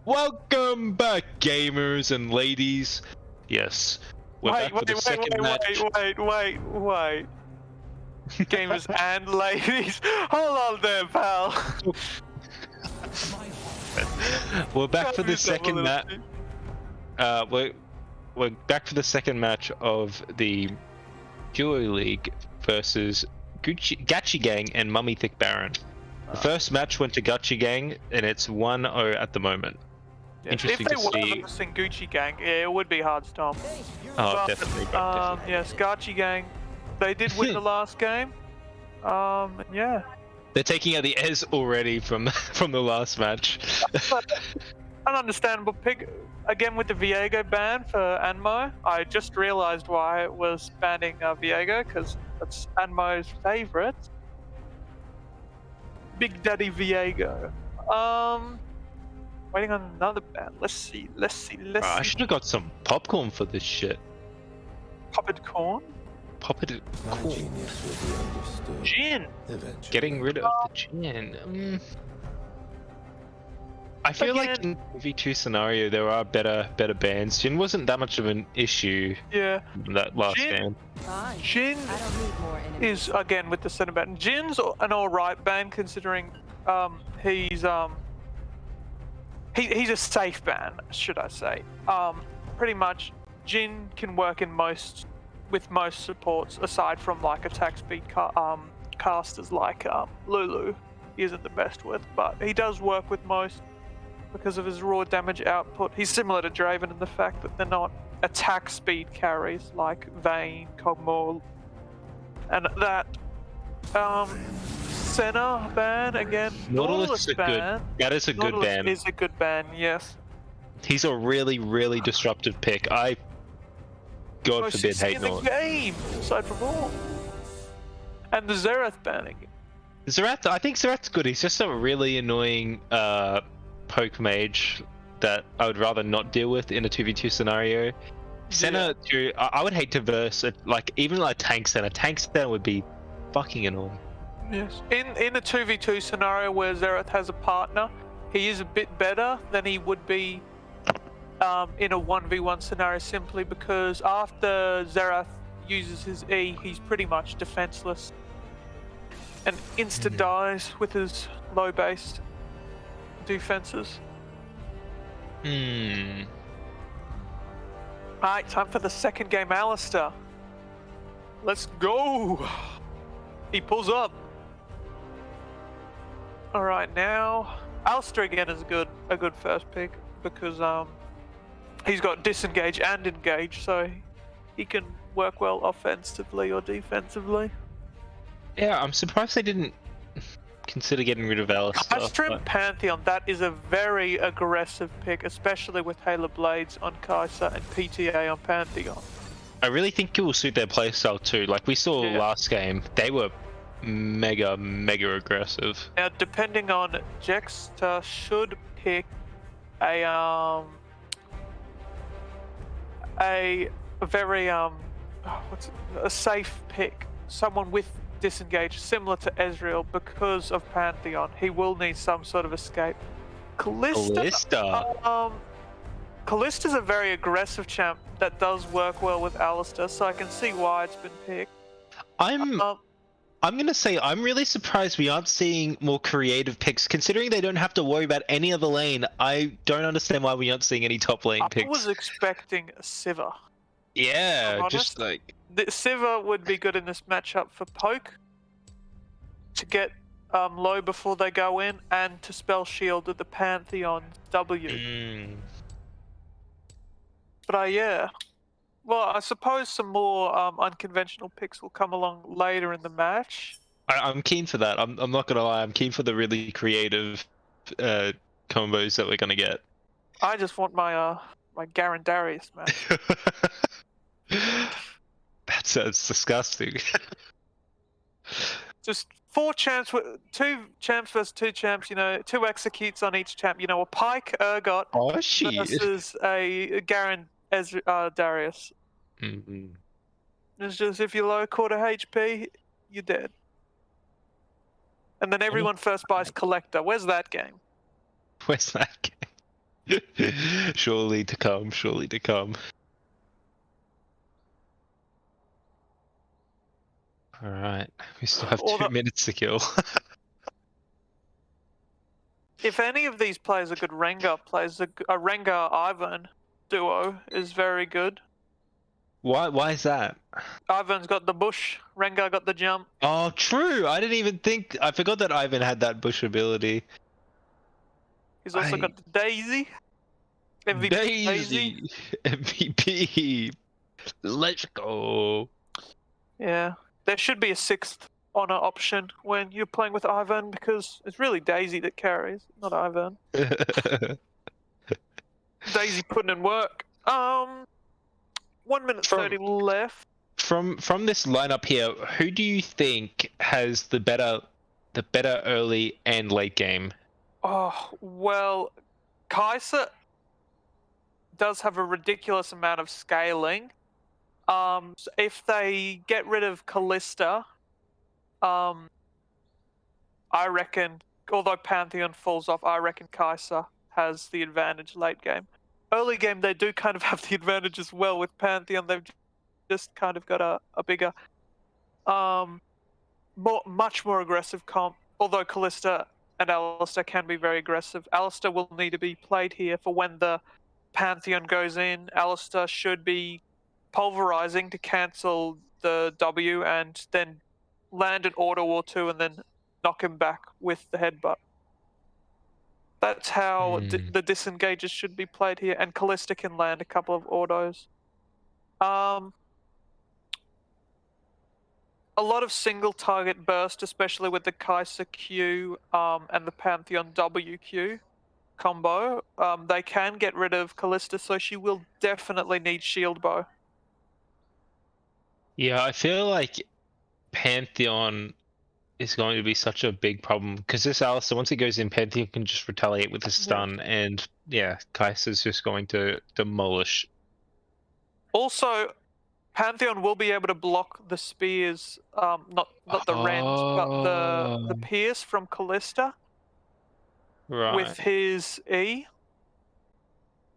welcome back, gamers and ladies. Yes, we're back for the second match. Wait. Gamers and ladies. Hold on there, pal. We're back for the second match. We're back for the second match of the Duo League versus Gachi Gang and Mommy Thicc Baron. The first match went to Gachi Gang, and it's 1-0 at the moment. Yes, Interesting if to they were see. versing Gucci Gang, yeah, it would be hard stomp. Oh, But, definitely. Definitely. Yes, Gachi Gang, they did win the last game. Yeah. They're taking out the Ez already from the last match. An understandable pick. Again with the Viego ban for Anmo. I just realized why it was banning Viego, because that's Anmo's favorite. Big Daddy Viego. Waiting on another ban. Let's see. I should have got some popcorn for this shit. Popped corn? Popped corn. Gin. Getting rid of the gin. I feel like in the V2 scenario there are better bans. Jin wasn't that much of an issue Yeah. in that last Jin- game. Fine. Jin I don't need more enemies. is again with the center ban. Jin's an alright ban considering he's a safe ban, should I say. Pretty much Jin can work with most supports aside from like attack speed casters like Lulu he isn't the best with, but he does work with most because of his raw damage output. He's similar to Draven in the fact that they're not attack speed carries like Vayne, Kog'Maw, and that Senna ban again. Nautilus is ban. That is a good Nautilus ban. is a good ban, yes. He's a really disruptive pick. God Most forbid CC hate in the Nautilus. game, aside from all. And the Xerath banning. Xerath, I think Xerath's good. He's just a really annoying poke mage that I would rather not deal with in a 2v2 scenario. Senna, too, I would hate to verse it, like even like tank Senna. Tank Senna would be fucking annoying. Yes. In a 2v2 scenario where Xerath has a partner, he is a bit better than he would be in a 1v1 scenario simply because after Xerath uses his E, he's pretty much defenseless and insta dies with his low based defenses. Alright, time for the second game, Alistair. Let's go! He pulls up. Alright, now Alistair again is a good first pick because he's got disengage and engage, so he can work well offensively or defensively. Yeah, I'm surprised they didn't consider getting rid of Alistair. Astrim Pantheon, that is a very aggressive pick, especially with Halo Blades on Kai'Sa and PTA on Pantheon. I really think it will suit their playstyle too. Like we saw last game, they were mega aggressive. Now, depending on Jexter, should pick a very a safe pick, someone with disengage, similar to Ezreal, because of Pantheon. He will need some sort of escape. Kalista. Kallista's a very aggressive champ that does work well with Alistair, so I can see why it's been picked. I'm gonna say I'm really surprised we aren't seeing more creative picks, considering they don't have to worry about any other lane. I don't understand why we aren't seeing any top lane picks. I was expecting a Sivir. Yeah, I'm just honest. like The Sivir would be good in this matchup for poke to get low before they go in, and to spell shield with the Pantheon's W. But yeah. Well, I suppose some more unconventional picks will come along later in the match. I'm keen for that. I'm not gonna lie. I'm keen for the really creative combos that we're gonna get. I just want my my Garen Darius match. That sounds disgusting. Just 4 champs, 2 champs versus 2 champs. You know, 2 executes on each champ. You know, a Pike Urgot Oh shit. versus a Garen Darius. Mm-hmm. It's just if you're low quarter HP, you're dead. And then everyone first buys Collector. Where's that game? Where's that game? Surely to come. Surely to come. All right, we still have Or 2 the- minutes to kill. If any of these players are good, Rengar plays a Rengar Ivan duo is very good. Why is that? Ivan's got the bush, Rengar got the jump. Oh, true. I didn't even think. I forgot that Ivan had that bush ability. He's also got the Daisy. MVP Daisy. MVP. Let's go. Yeah. There should be a 6th honor option when you're playing with Ivan, because it's really Daisy that carries, not Ivan. Daisy putting in work. 1 minute 30 left. From this lineup here, who do you think has the better early and late game? Oh, well, Kai'Sa does have a ridiculous amount of scaling. So if they get rid of Callista, I reckon, although Pantheon falls off, I reckon Kai'Sa has the advantage late game. Early game, they do kind of have the advantage as well with Pantheon. They've just kind of got a bigger, much more aggressive comp. Although Callista and Alistar can be very aggressive. Alistar will need to be played here for when the Pantheon goes in. Alistar should be pulverizing to cancel the W and then land an auto or 2 and then knock him back with the headbutt. That's how the disengages should be played here, and Callista can land a couple of autos. A lot of single target burst, especially with the Kai'Sa Q and the Pantheon WQ combo. They can get rid of Callista, so she will definitely need shield bow. Yeah, I feel like Pantheon is going to be such a big problem because this Alistar, once he goes in, Pantheon can just retaliate with a stun, and yeah, Kai'Sa's just going to demolish. Also, Pantheon will be able to block the spears, not the rends, but the pierce from Callista with his E.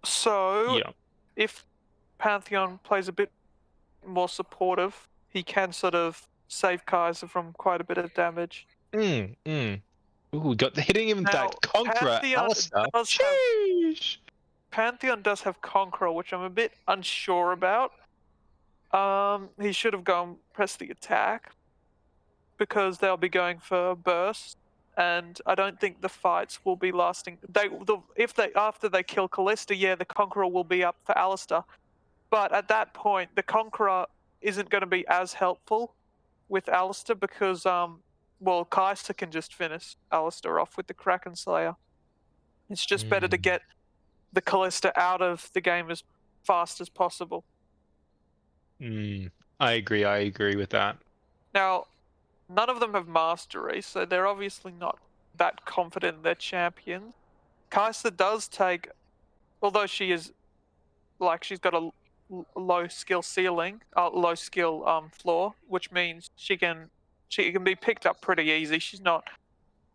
So if Pantheon plays a bit more supportive, he can sort of save Kai'Sa from quite a bit of damage. Ooh, got hitting him with that Conqueror. Pantheon does have Conqueror, which I'm a bit unsure about. He should have pressed the attack, because they'll be going for burst, and I don't think the fights will be lasting. After they kill Callista, yeah, the Conqueror will be up for Alistar, but at that point, the Conqueror isn't going to be as helpful with Alistar because, well, Kai'Sa can just finish Alistar off with the Kraken Slayer. It's just better to get the Callista out of the game as fast as possible. I agree with that. Now, none of them have mastery, so they're obviously not that confident in their champions. Kai'Sa does take, although she's got a low skill ceiling, low skill floor, which means she can be picked up pretty easy. She's not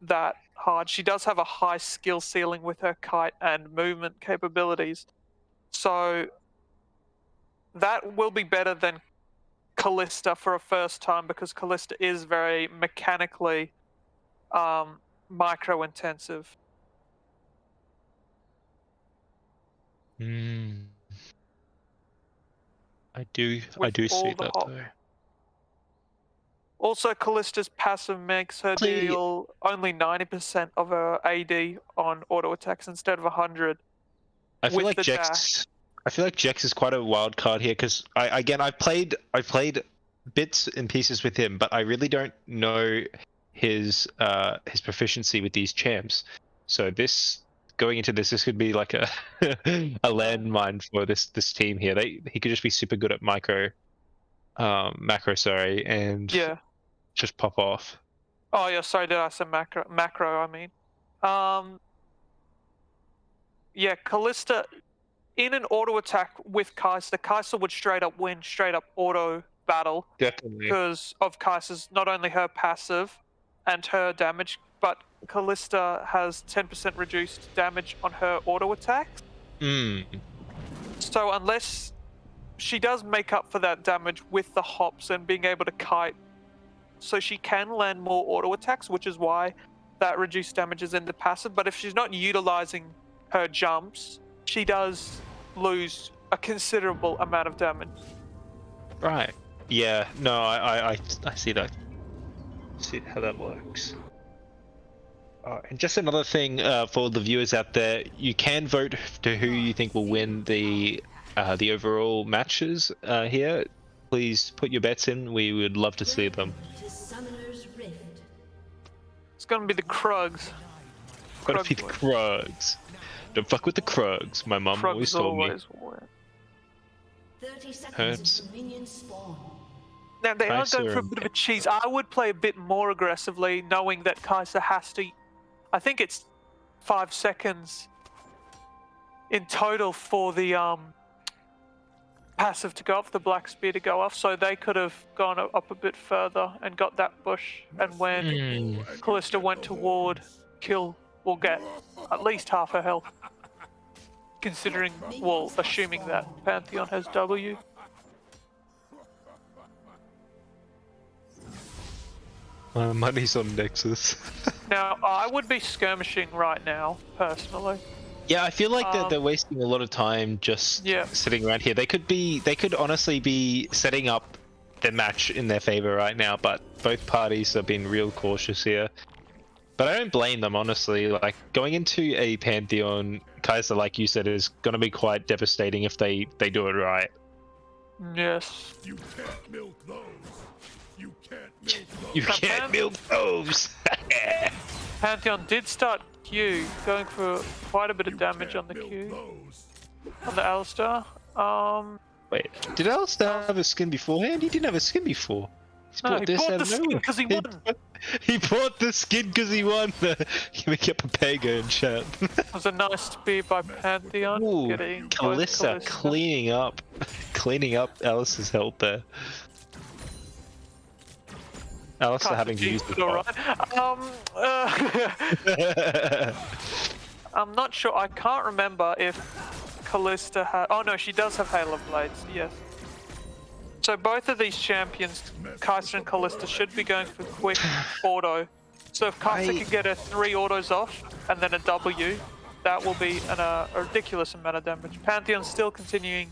that hard. She does have a high skill ceiling with her kite and movement capabilities, so that will be better than Callista for a first time, because Callista is very mechanically micro intensive. I do With see all the that hop. though. Also, Callista's passive makes her Actually- deal only 90% of her AD on auto attacks instead of 100. I feel with like the Jex. I feel like Jex is quite a wild card here because I've played bits and pieces with him, but I really don't know his proficiency with these champs. So going into this could be like a a landmine for this team here. He could just be super good at macro, sorry, and Yeah. just pop off. Oh yeah, sorry, did I say macro? Macro, I mean. Yeah, Callista in an auto attack with Kai'Sa would straight up win, straight up auto battle Definitely. because of Kai'Sa's not only her passive and her damage, but Callista has 10% reduced damage on her auto attacks. So unless she does make up for that damage with the hops and being able to kite, so she can land more auto attacks, which is why that reduced damage is in the passive. But if she's not utilizing her jumps, she does lose a considerable amount of damage. Right. Yeah. No, I see that. See how that works. And just another thing for the viewers out there, you can vote to who you think will win the overall matches here. Please put your bets in. We would love to see them. It's gonna be the Krugs. Gotta be the Krugs. Don't fuck with the Krugs. My mom always told me. Hurts. Now they are going Kai'Sa for a bit of a cheese. I would play a bit more aggressively, knowing that Kai'Sa has to. I think it's 5 seconds in total for the passive to go off, the black spear to go off. So they could have gone up a bit further and got that bush. And when Callista went to ward, kill will get at least half her health. Considering, well, assuming that Pantheon has W. My money's on Nexus. Now, I would be skirmishing right now, personally. Yeah, I feel like they're wasting a lot of time just sitting around here. They could honestly be setting up the match in their favor right now, but both parties have been real cautious here. But I don't blame them, honestly. Like, going into a Pantheon, Kai'Sa, like you said, is going to be quite devastating if they do it right. Yes. You can't milk those. You can't milk those. You can't milk those! Pantheon did start Q, going for quite a bit of damage on the Q. On the Alistar. Wait, did Alistar have a skin beforehand? He didn't have a skin before. No, he bought the skin because he won. He bought the skin because he won. Giving up a Pega in chat. It was a nice spear by Pantheon. Ooh, Getting Calista cleaning up Alice's health there. Alistair having to use the alright. I'm not sure. I can't remember if Calista had. Oh no, she does have Halo Blades. Yes. So both of these champions, Kai'Sa and Calista, should be going for quick auto. So if Kai'Sa can get her 3 autos off and then a W, that will be a ridiculous amount of damage. Pantheon's still continuing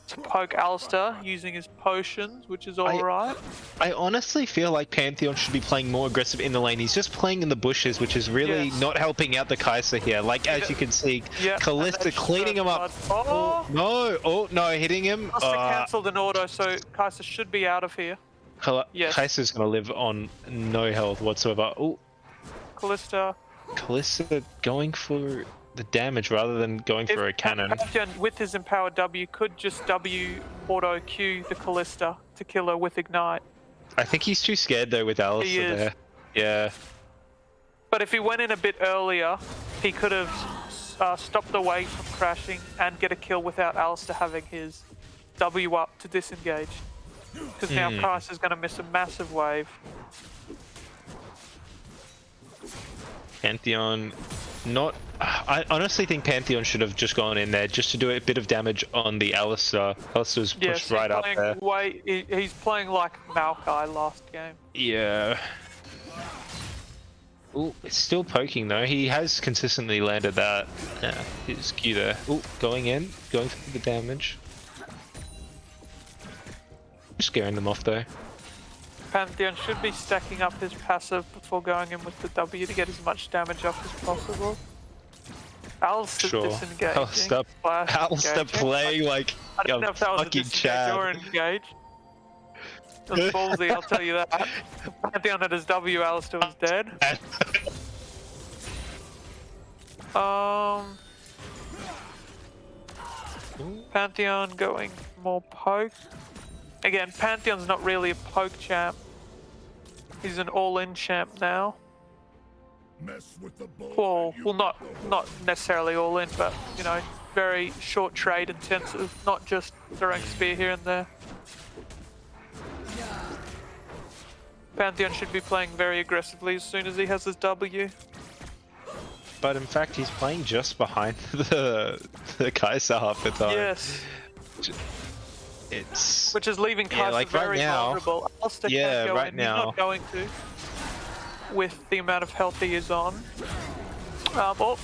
to poke Alistar using his potions, which is alright. I honestly feel like Pantheon should be playing more aggressive in the lane. He's just playing in the bushes, which is really not helping out the Kai'Sa here. Like, as you can see, Calista cleaning him up. Oh no, hitting him. Kai'Sa cancelled an auto, so Kai'Sa should be out of here. Kai'Sa's gonna live on no health whatsoever. Oh, Calista going for the damage rather than going for a cannon. Pantheon, with his empowered W, could just W auto Q the Calista to kill her with Ignite. I think he's too scared though with Alistar there. Yeah. But if he went in a bit earlier, he could have stopped the wave from crashing and get a kill without Alistar having his W up to disengage. Because now Kai'Sa is going to miss a massive wave. Pantheon, I honestly think Pantheon should have just gone in there just to do a bit of damage on the Alistar. Alistar's pushed right up there. He's playing like Maokai last game. Yeah. Ooh, it's still poking though. He has consistently landed that. His Q there. Ooh, going for the damage. Scaring them off though. Pantheon should be stacking up his passive before going in with the W to get as much damage off as possible. Alistair Sure. disengaging. Alistair engaging. playing like I don't know if that was a fucking disengage Chad. or engage. It was ballsy, I'll tell you that. Pantheon had his W, Alistair was dead. Pantheon going more poke. Again, Pantheon's not really a poke champ. He's an all-in champ now. Mess with the ball. Well, not necessarily all-in, but you know, very short trade intensive, not just throwing spear here and there. Pantheon should be playing very aggressively as soon as he has his W. But in fact, he's playing just behind the Kai'Sa half the time. Yes. It's Which is leaving Kai'Sa like very right now, vulnerable. Alistair yeah, can't go right in. now. He's not going to, with the amount of health he is on. Oh,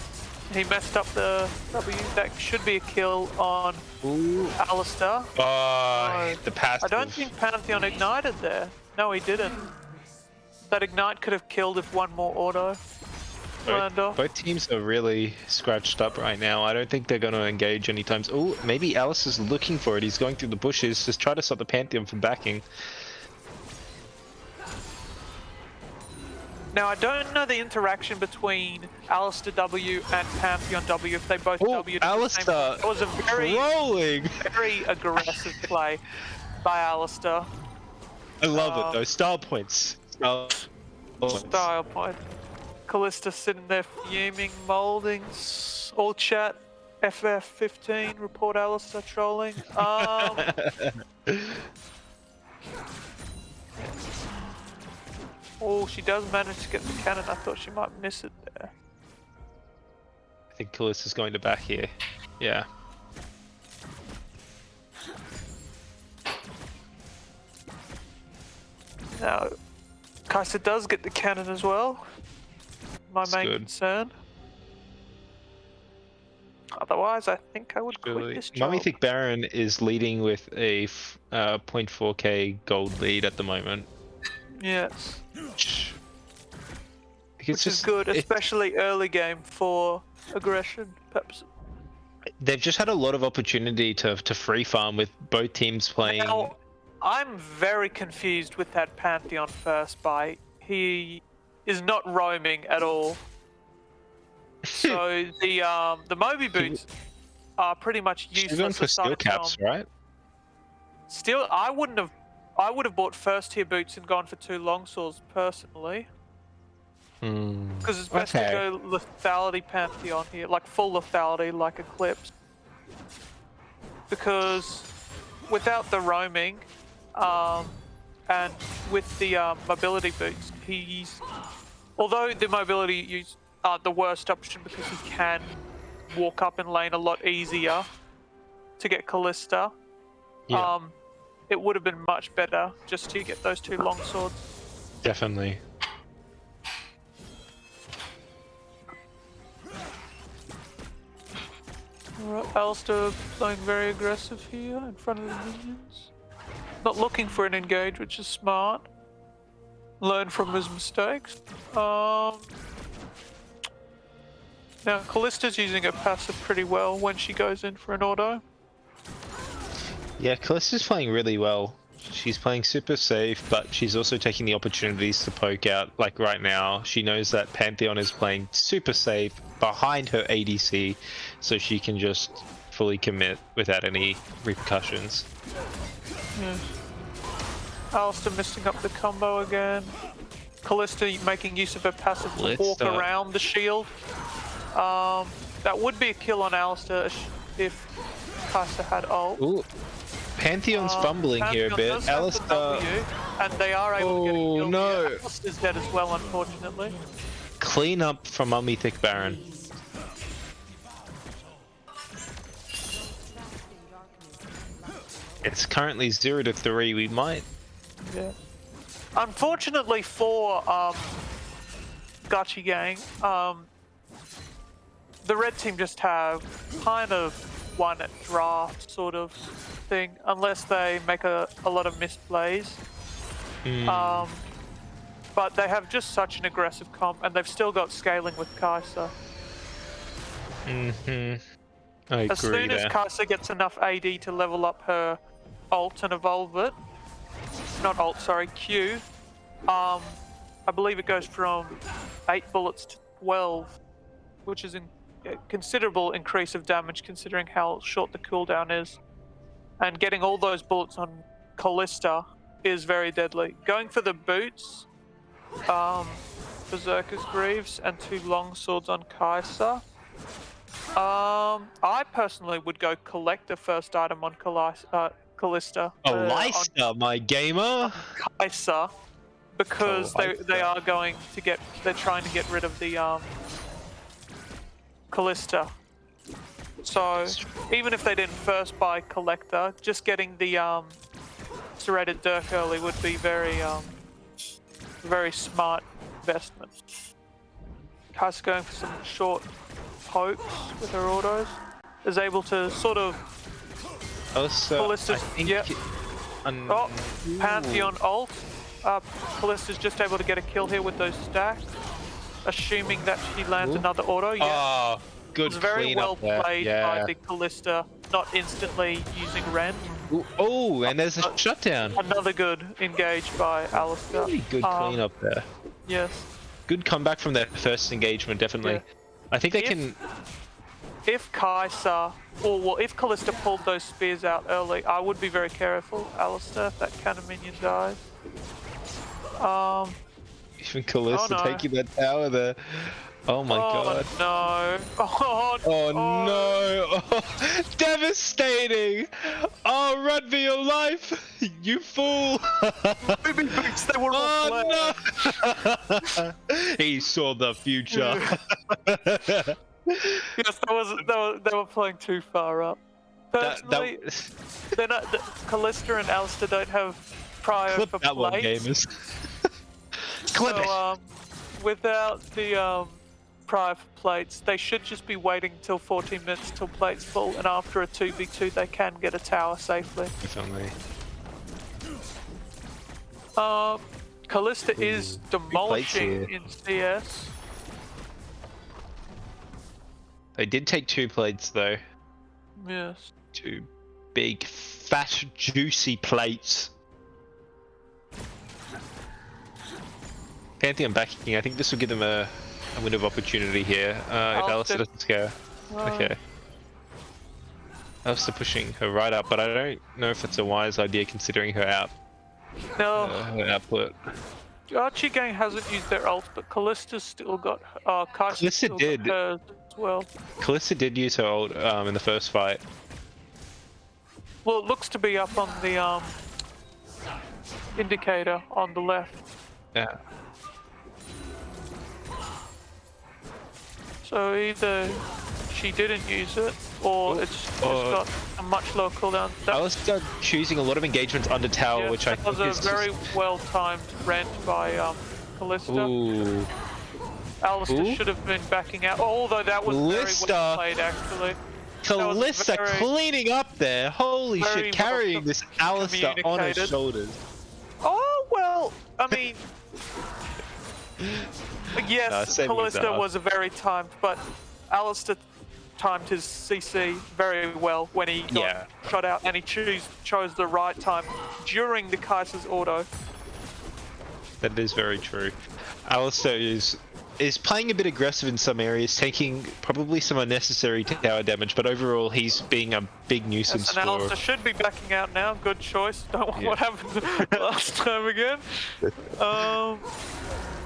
he messed up the W. That should be a kill on Alistair. oh, the passive. I don't think Pantheon ignited there. No, he didn't. That ignite could have killed if one more auto turned off. Both teams are really scratched up right now. I don't think they're going to engage anytime. Oh, maybe Alice is looking for it. He's going through the bushes. Just try to stop the Pantheon from backing. Now, I don't know the interaction between Alistair W and Pantheon W if they both W. Alistair It was a rolling. very aggressive play by Alistair. I love it though. Star points. Style point. Callista sitting there fuming, molding. All chat. FF15. Report Alistair trolling. Oh, she does manage to get the cannon. I thought she might miss it there. I think Callista's going to back here. Yeah. Now, Kai'Sa does get the cannon as well. My main concern. Otherwise, I think I would quit this job. Mommy Thicc Baron is leading with a 0.4k gold lead at the moment. Yes. Which is good, especially early game for aggression purposes. They've just had a lot of opportunity to free farm with both teams playing. Now, I'm very confused with that Pantheon first buy. He is not roaming at all. So the Moby boots are pretty much useless. She's going for steel caps, right? Still, I would have bought first tier boots and gone for 2 longswords personally. Because it's best to go lethality Pantheon here, like full lethality, like Eclipse. Because without the roaming, and with the mobility boots, although the mobility use the worst option because he can walk up in lane a lot easier to get Callista. Yeah. It would have been much better just to get those 2 longswords. Definitely. Alright, Alistair playing very aggressive here in front of the minions. Not looking for an engage, which is smart. Learn from his mistakes. Now, Callista's using her passive pretty well when she goes in for an auto. Yeah, Callista's playing really well. She's playing super safe, but she's also taking the opportunities to poke out. Like right now, she knows that Pantheon is playing super safe behind her ADC, so she can just fully commit without any repercussions. Yeah. Alistair missing up the combo again. Callista making use of her passive to walk around the shield. That would be a kill on Alistair if Kai'Sa had ult. Ooh. Pantheon's fumbling here a bit. Alistair... and they are able to get a kill. No. Alistair's dead as well, unfortunately. Clean up from Mommy Thicc Baron. It's currently 0-3. We might... Yeah. Unfortunately for Gachi Gang, the red team just have kind of won at draft, sort of. thing unless they make a lot of misplays. But they have just such an aggressive comp, and they've still got scaling with Kai'Sa. I agree As soon as there. Kai'Sa gets enough AD to level up her ult and evolve it, not ult, sorry, Q, I believe it goes from 8 bullets to 12, which is a considerable increase of damage considering how short the cooldown is. And getting all those bullets on Callista is very deadly. Going for the boots, Berserker's Greaves, and 2 long swords on Kai'Sa. I personally would go collect the first item on Callista. Callista, my gamer. Kai'Sa, because they Callista. are going to get, they're trying to get rid of the Callista. So even if they didn't first buy Collector, just getting the Serrated Dirk early would be very smart investment. Kai'Sa going for some short pokes with her autos is able to sort of Also, Callista's, I think yep. Oh, Pantheon ult. Callista's just able to get a kill here with those stacks, assuming that she lands another auto. Yeah, Oh, good it's very clean well up there. played Yeah. by the Callista, not instantly using Rend. Oh, and there's a shutdown. Another good engage by Alistar. Really good clean up there. Yes. Good comeback from their first engagement, definitely. Yeah. I think they can. If Kai'Sa, or well, if Callista pulled those spears out early, I would be very careful, Alistar, if that cannon minion dies. Even Callista no. taking that tower there. Oh my god. No. Oh no. Oh, devastating. Oh, run for your life. You fool. Baby boots, they were all Oh no. He saw the future. Yes, they were playing too far up. Personally, they're not. Callista and Alistar don't have prio Clip for that one, plates. gamers. Clip it. So, without the prior for plates, they should just be waiting until 14 minutes till plates full, and after a 2v2 they can get a tower safely. Definitely. Callista is demolishing here. in CS. They did take 2 plates though. Yes. 2 big, fat, juicy plates. Pantheon backing. I think this will give them a window of opportunity here. If Alistar doesn't scare. Okay. Alistar pushing her right up, but I don't know if it's a wise idea considering her No. her output. Gachi Gang hasn't used their ult, but Callista's still got. Kai'Sa's Callista still did. got hers as well. Callista did use her ult in the first fight. Well, it looks to be up on the indicator on the left. Yeah. So either she didn't use it, or it's just got a much lower cooldown. Alistar choosing a lot of engagements under tower, Yes, which I that think was is a very well-timed rent by Callista. Ooh. Alistar should have been backing out, although that was very Callista. well played actually. Callista very- cleaning up there. Holy very shit, carrying well this Alistar on his communicated. shoulders. Oh well, I mean, yes, same with Callista that. was a very timed, but Alistar timed his CC very well when he got shot out, and he chose the right time during the Kai'Sa's auto. That is very true. Alistar is playing a bit aggressive in some areas, taking probably some unnecessary tower damage, but overall he's being a big nuisance Yes, and for... Alistar should be backing out now. Good choice. Don't want what happened last time again.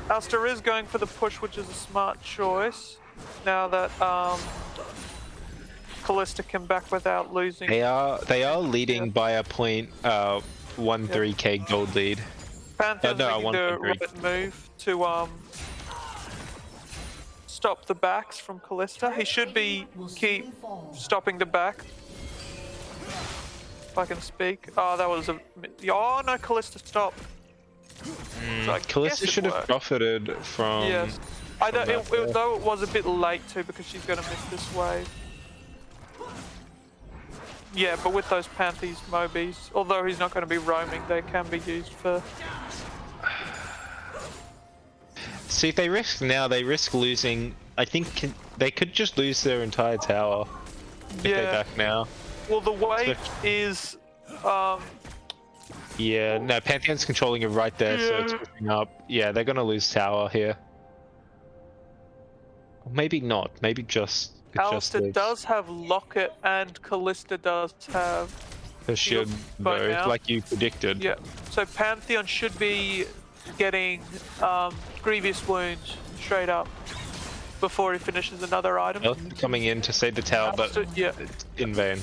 Alistar is going for the push, which is a smart choice. Now that Callista can back without losing. They are leading by a point, 1-3k gold lead. Pantheon's no, making the 1.3. right move to stop the backs from Callista. He should be keep stopping the back. If I can speak. Oh, that was a. Oh no, Callista stop. So I Callista guess it should have worked. profited from... Yes. I don't, that, though it was a bit late too because she's going to miss this wave. Yeah, but with those Panthe's Mobies, although he's not going to be roaming, they can be used for... See, if they risk now, they risk losing. I think they could just lose their entire tower if they back now. Well, the wave is... Yeah, no, Pantheon's controlling it right there, so it's pushing up. Yeah, they're gonna lose tower here. Maybe not. Maybe just... Alistair does have Locket and Callista does have... They should both, like you predicted. Yeah, so Pantheon should be getting Grievous Wounds straight up before he finishes another item. Coming in to save the tower, but yeah. it's in vain.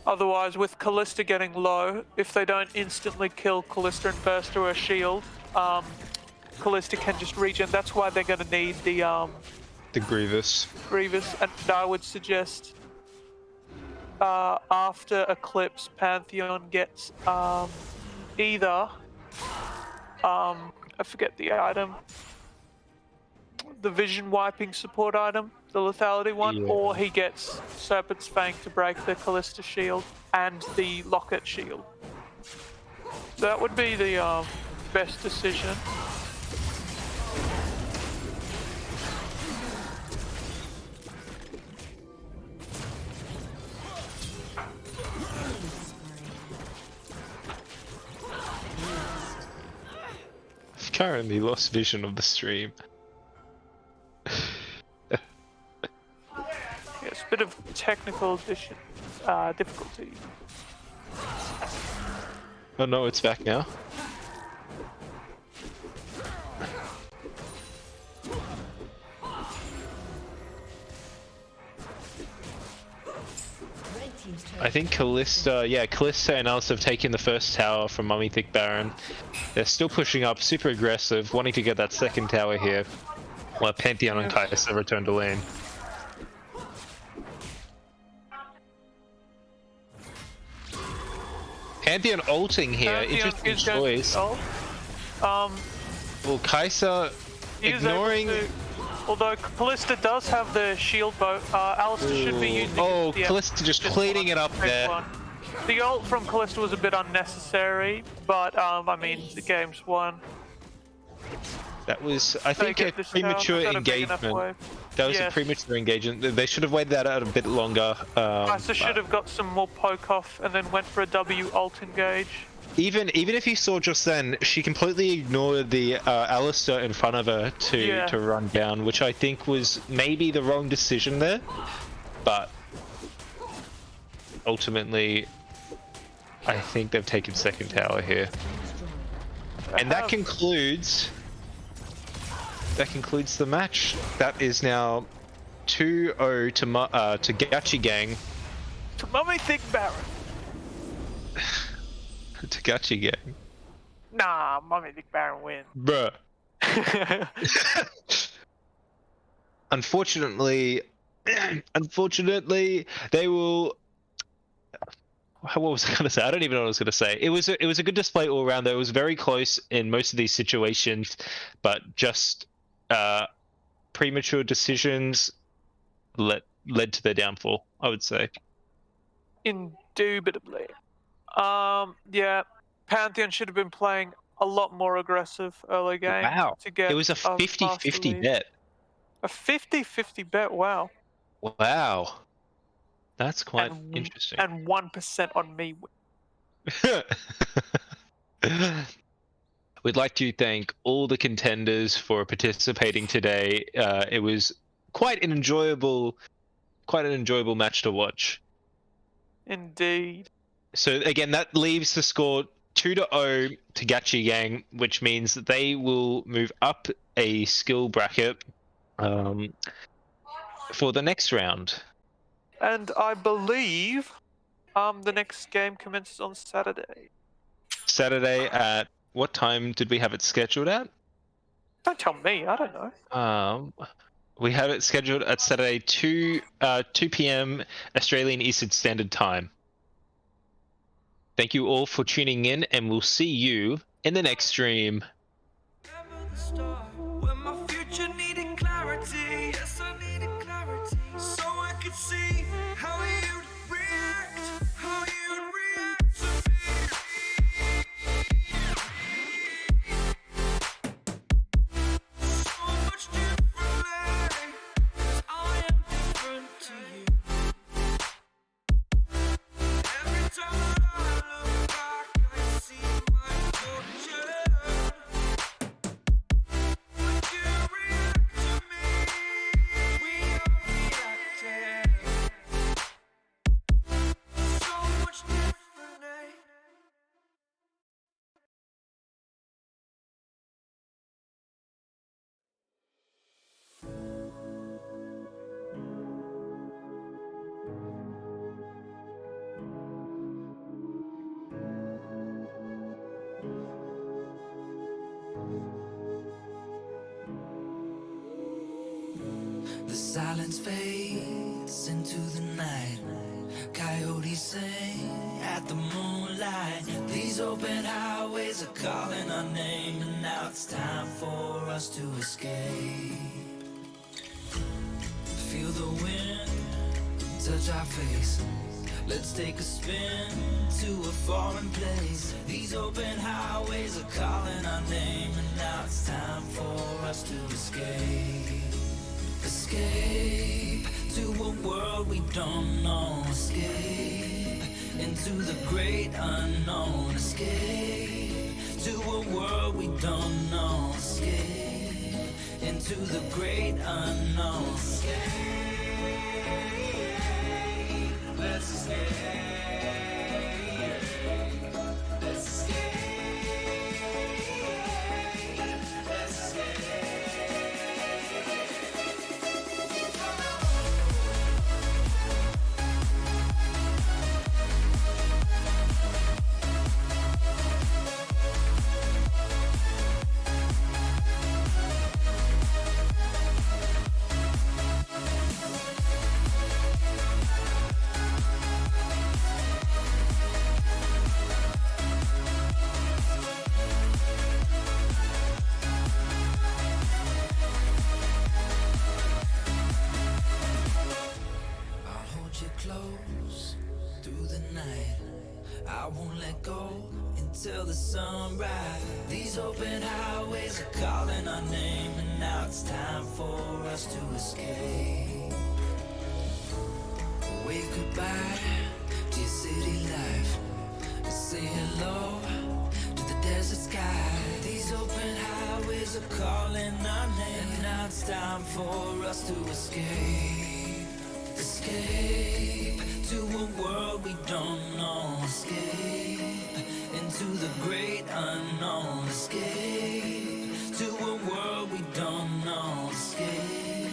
Otherwise, with Callista getting low, if they don't instantly kill Callista and burst through her shield, Callista can just regen. That's why they're going to need the Grievous. And I would suggest after Eclipse, Pantheon gets either I forget the item, the vision wiping support item, the lethality one, or he gets Serpent's Fang to break the Callista shield and the Locket shield. That would be the best decision. I've currently lost vision of the stream. It's a bit of technical difficulty. Oh no, it's back now. I think Callista and Alice have taken the first tower from Mommy Thicc Baron. They're still pushing up, super aggressive, wanting to get that second tower here, while Pantheon and Kaius have returned to lane. Pantheon ulting here, interesting choice. Well, Kai'Sa ignoring... Although Callista does have the shield bow, Alistair should be using... Oh, Callista just cleaning it up there. The ult from Callista was a bit unnecessary, but I mean, the game's won. That was, I think, a premature engagement. That was a premature engagement. They should have waited that out a bit longer. Kai'Sa should have got some more poke off and then went for a W ult engage. Even if you saw just then, she completely ignored the Alistair in front of her to run down, which I think was maybe the wrong decision there. But ultimately, I think they've taken second tower here. And that concludes the match. That is now 2-0 to Gachi Gang. To Mommy Thicc Baron. To Gachi Gang. Nah, Mommy Thicc Baron wins. Bruh. Unfortunately, they will... What was I gonna say? I don't even know what I was gonna say. It was a good display all around. Though it was very close in most of these situations, but just premature decisions led to their downfall, I would say. Indubitably. Yeah, Pantheon should have been playing a lot more aggressive early game. Wow. To get it was a 50-50 bet. A 50-50 bet, wow. Wow. That's quite interesting. And 1% on me. We'd like to thank all the contenders for participating today. It was quite an enjoyable match to watch. Indeed. So again, that leaves the score 2-0 to Gachi Gang, which means that they will move up a skill bracket for the next round. And I believe the next game commences on Saturday. Saturday at what time did we have it scheduled at? Don't tell me, I don't know. We have it scheduled at Saturday 2 p.m. Australian Eastern Standard Time. Thank you all for tuning in, and we'll see you in the next stream. When my future needed clarity, yes, I needed clarity, so I could see Silence fades into the night. Coyotes sing at the moonlight. These open highways are calling our name, and now it's time for us to escape. Feel the wind touch our face. Let's take a spin to a foreign place. These open highways are calling our name, and now it's time for us to escape. Escape to a world we don't know. Escape into the great unknown. Escape to a world we don't know. Escape into the great unknown. Escape. Let's escape. Let's escape. Let's escape. Close through the night. I won't let go until the sunrise. These open highways are calling our name, and now it's time for us to escape. Wave goodbye to your city life. Say hello to the desert sky. These open highways are calling our name, and now it's time for us to escape. Escape to a world we don't know. Escape into the great unknown. Escape to a world we don't know. Escape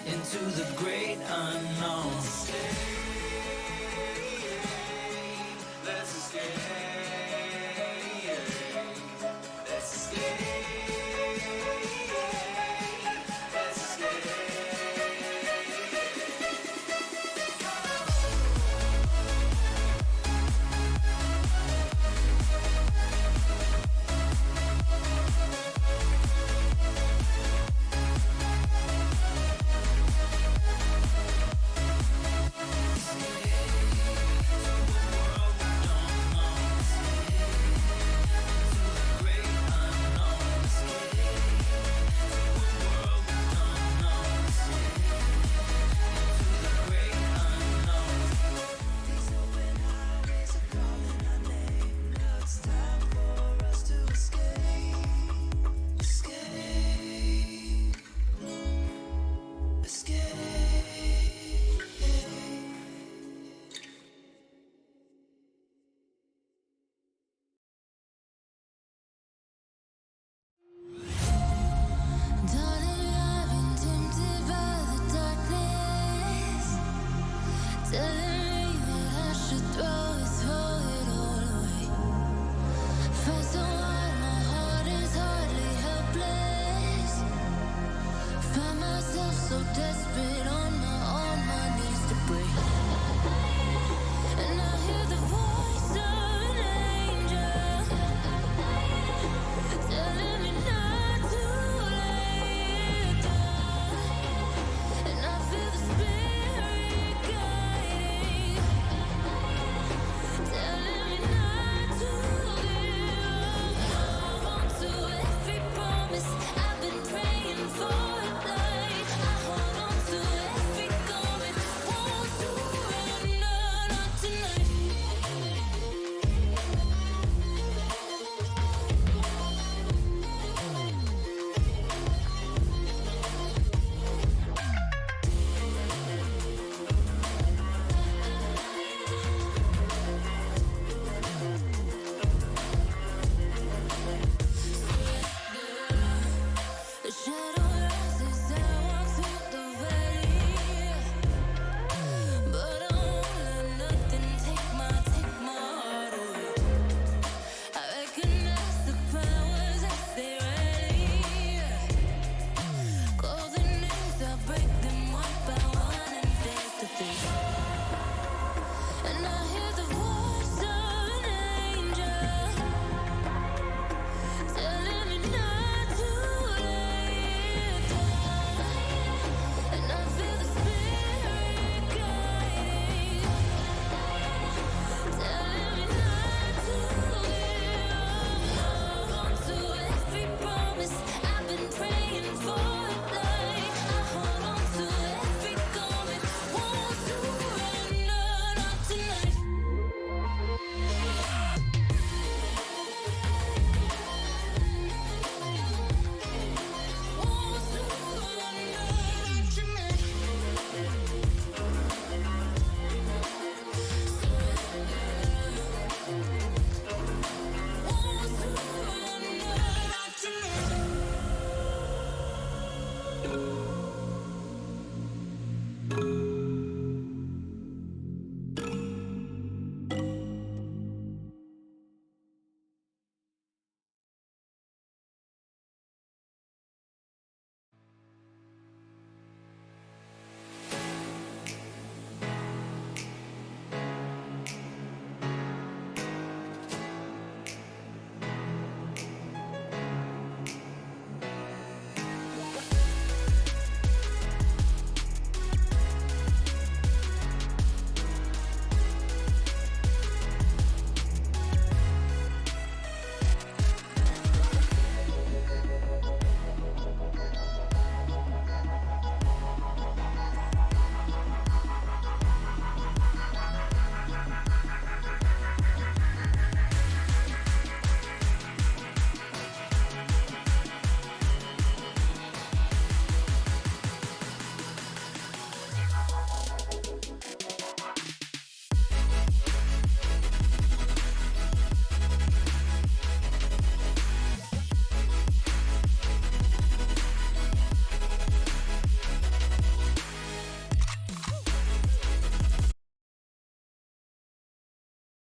into the great unknown.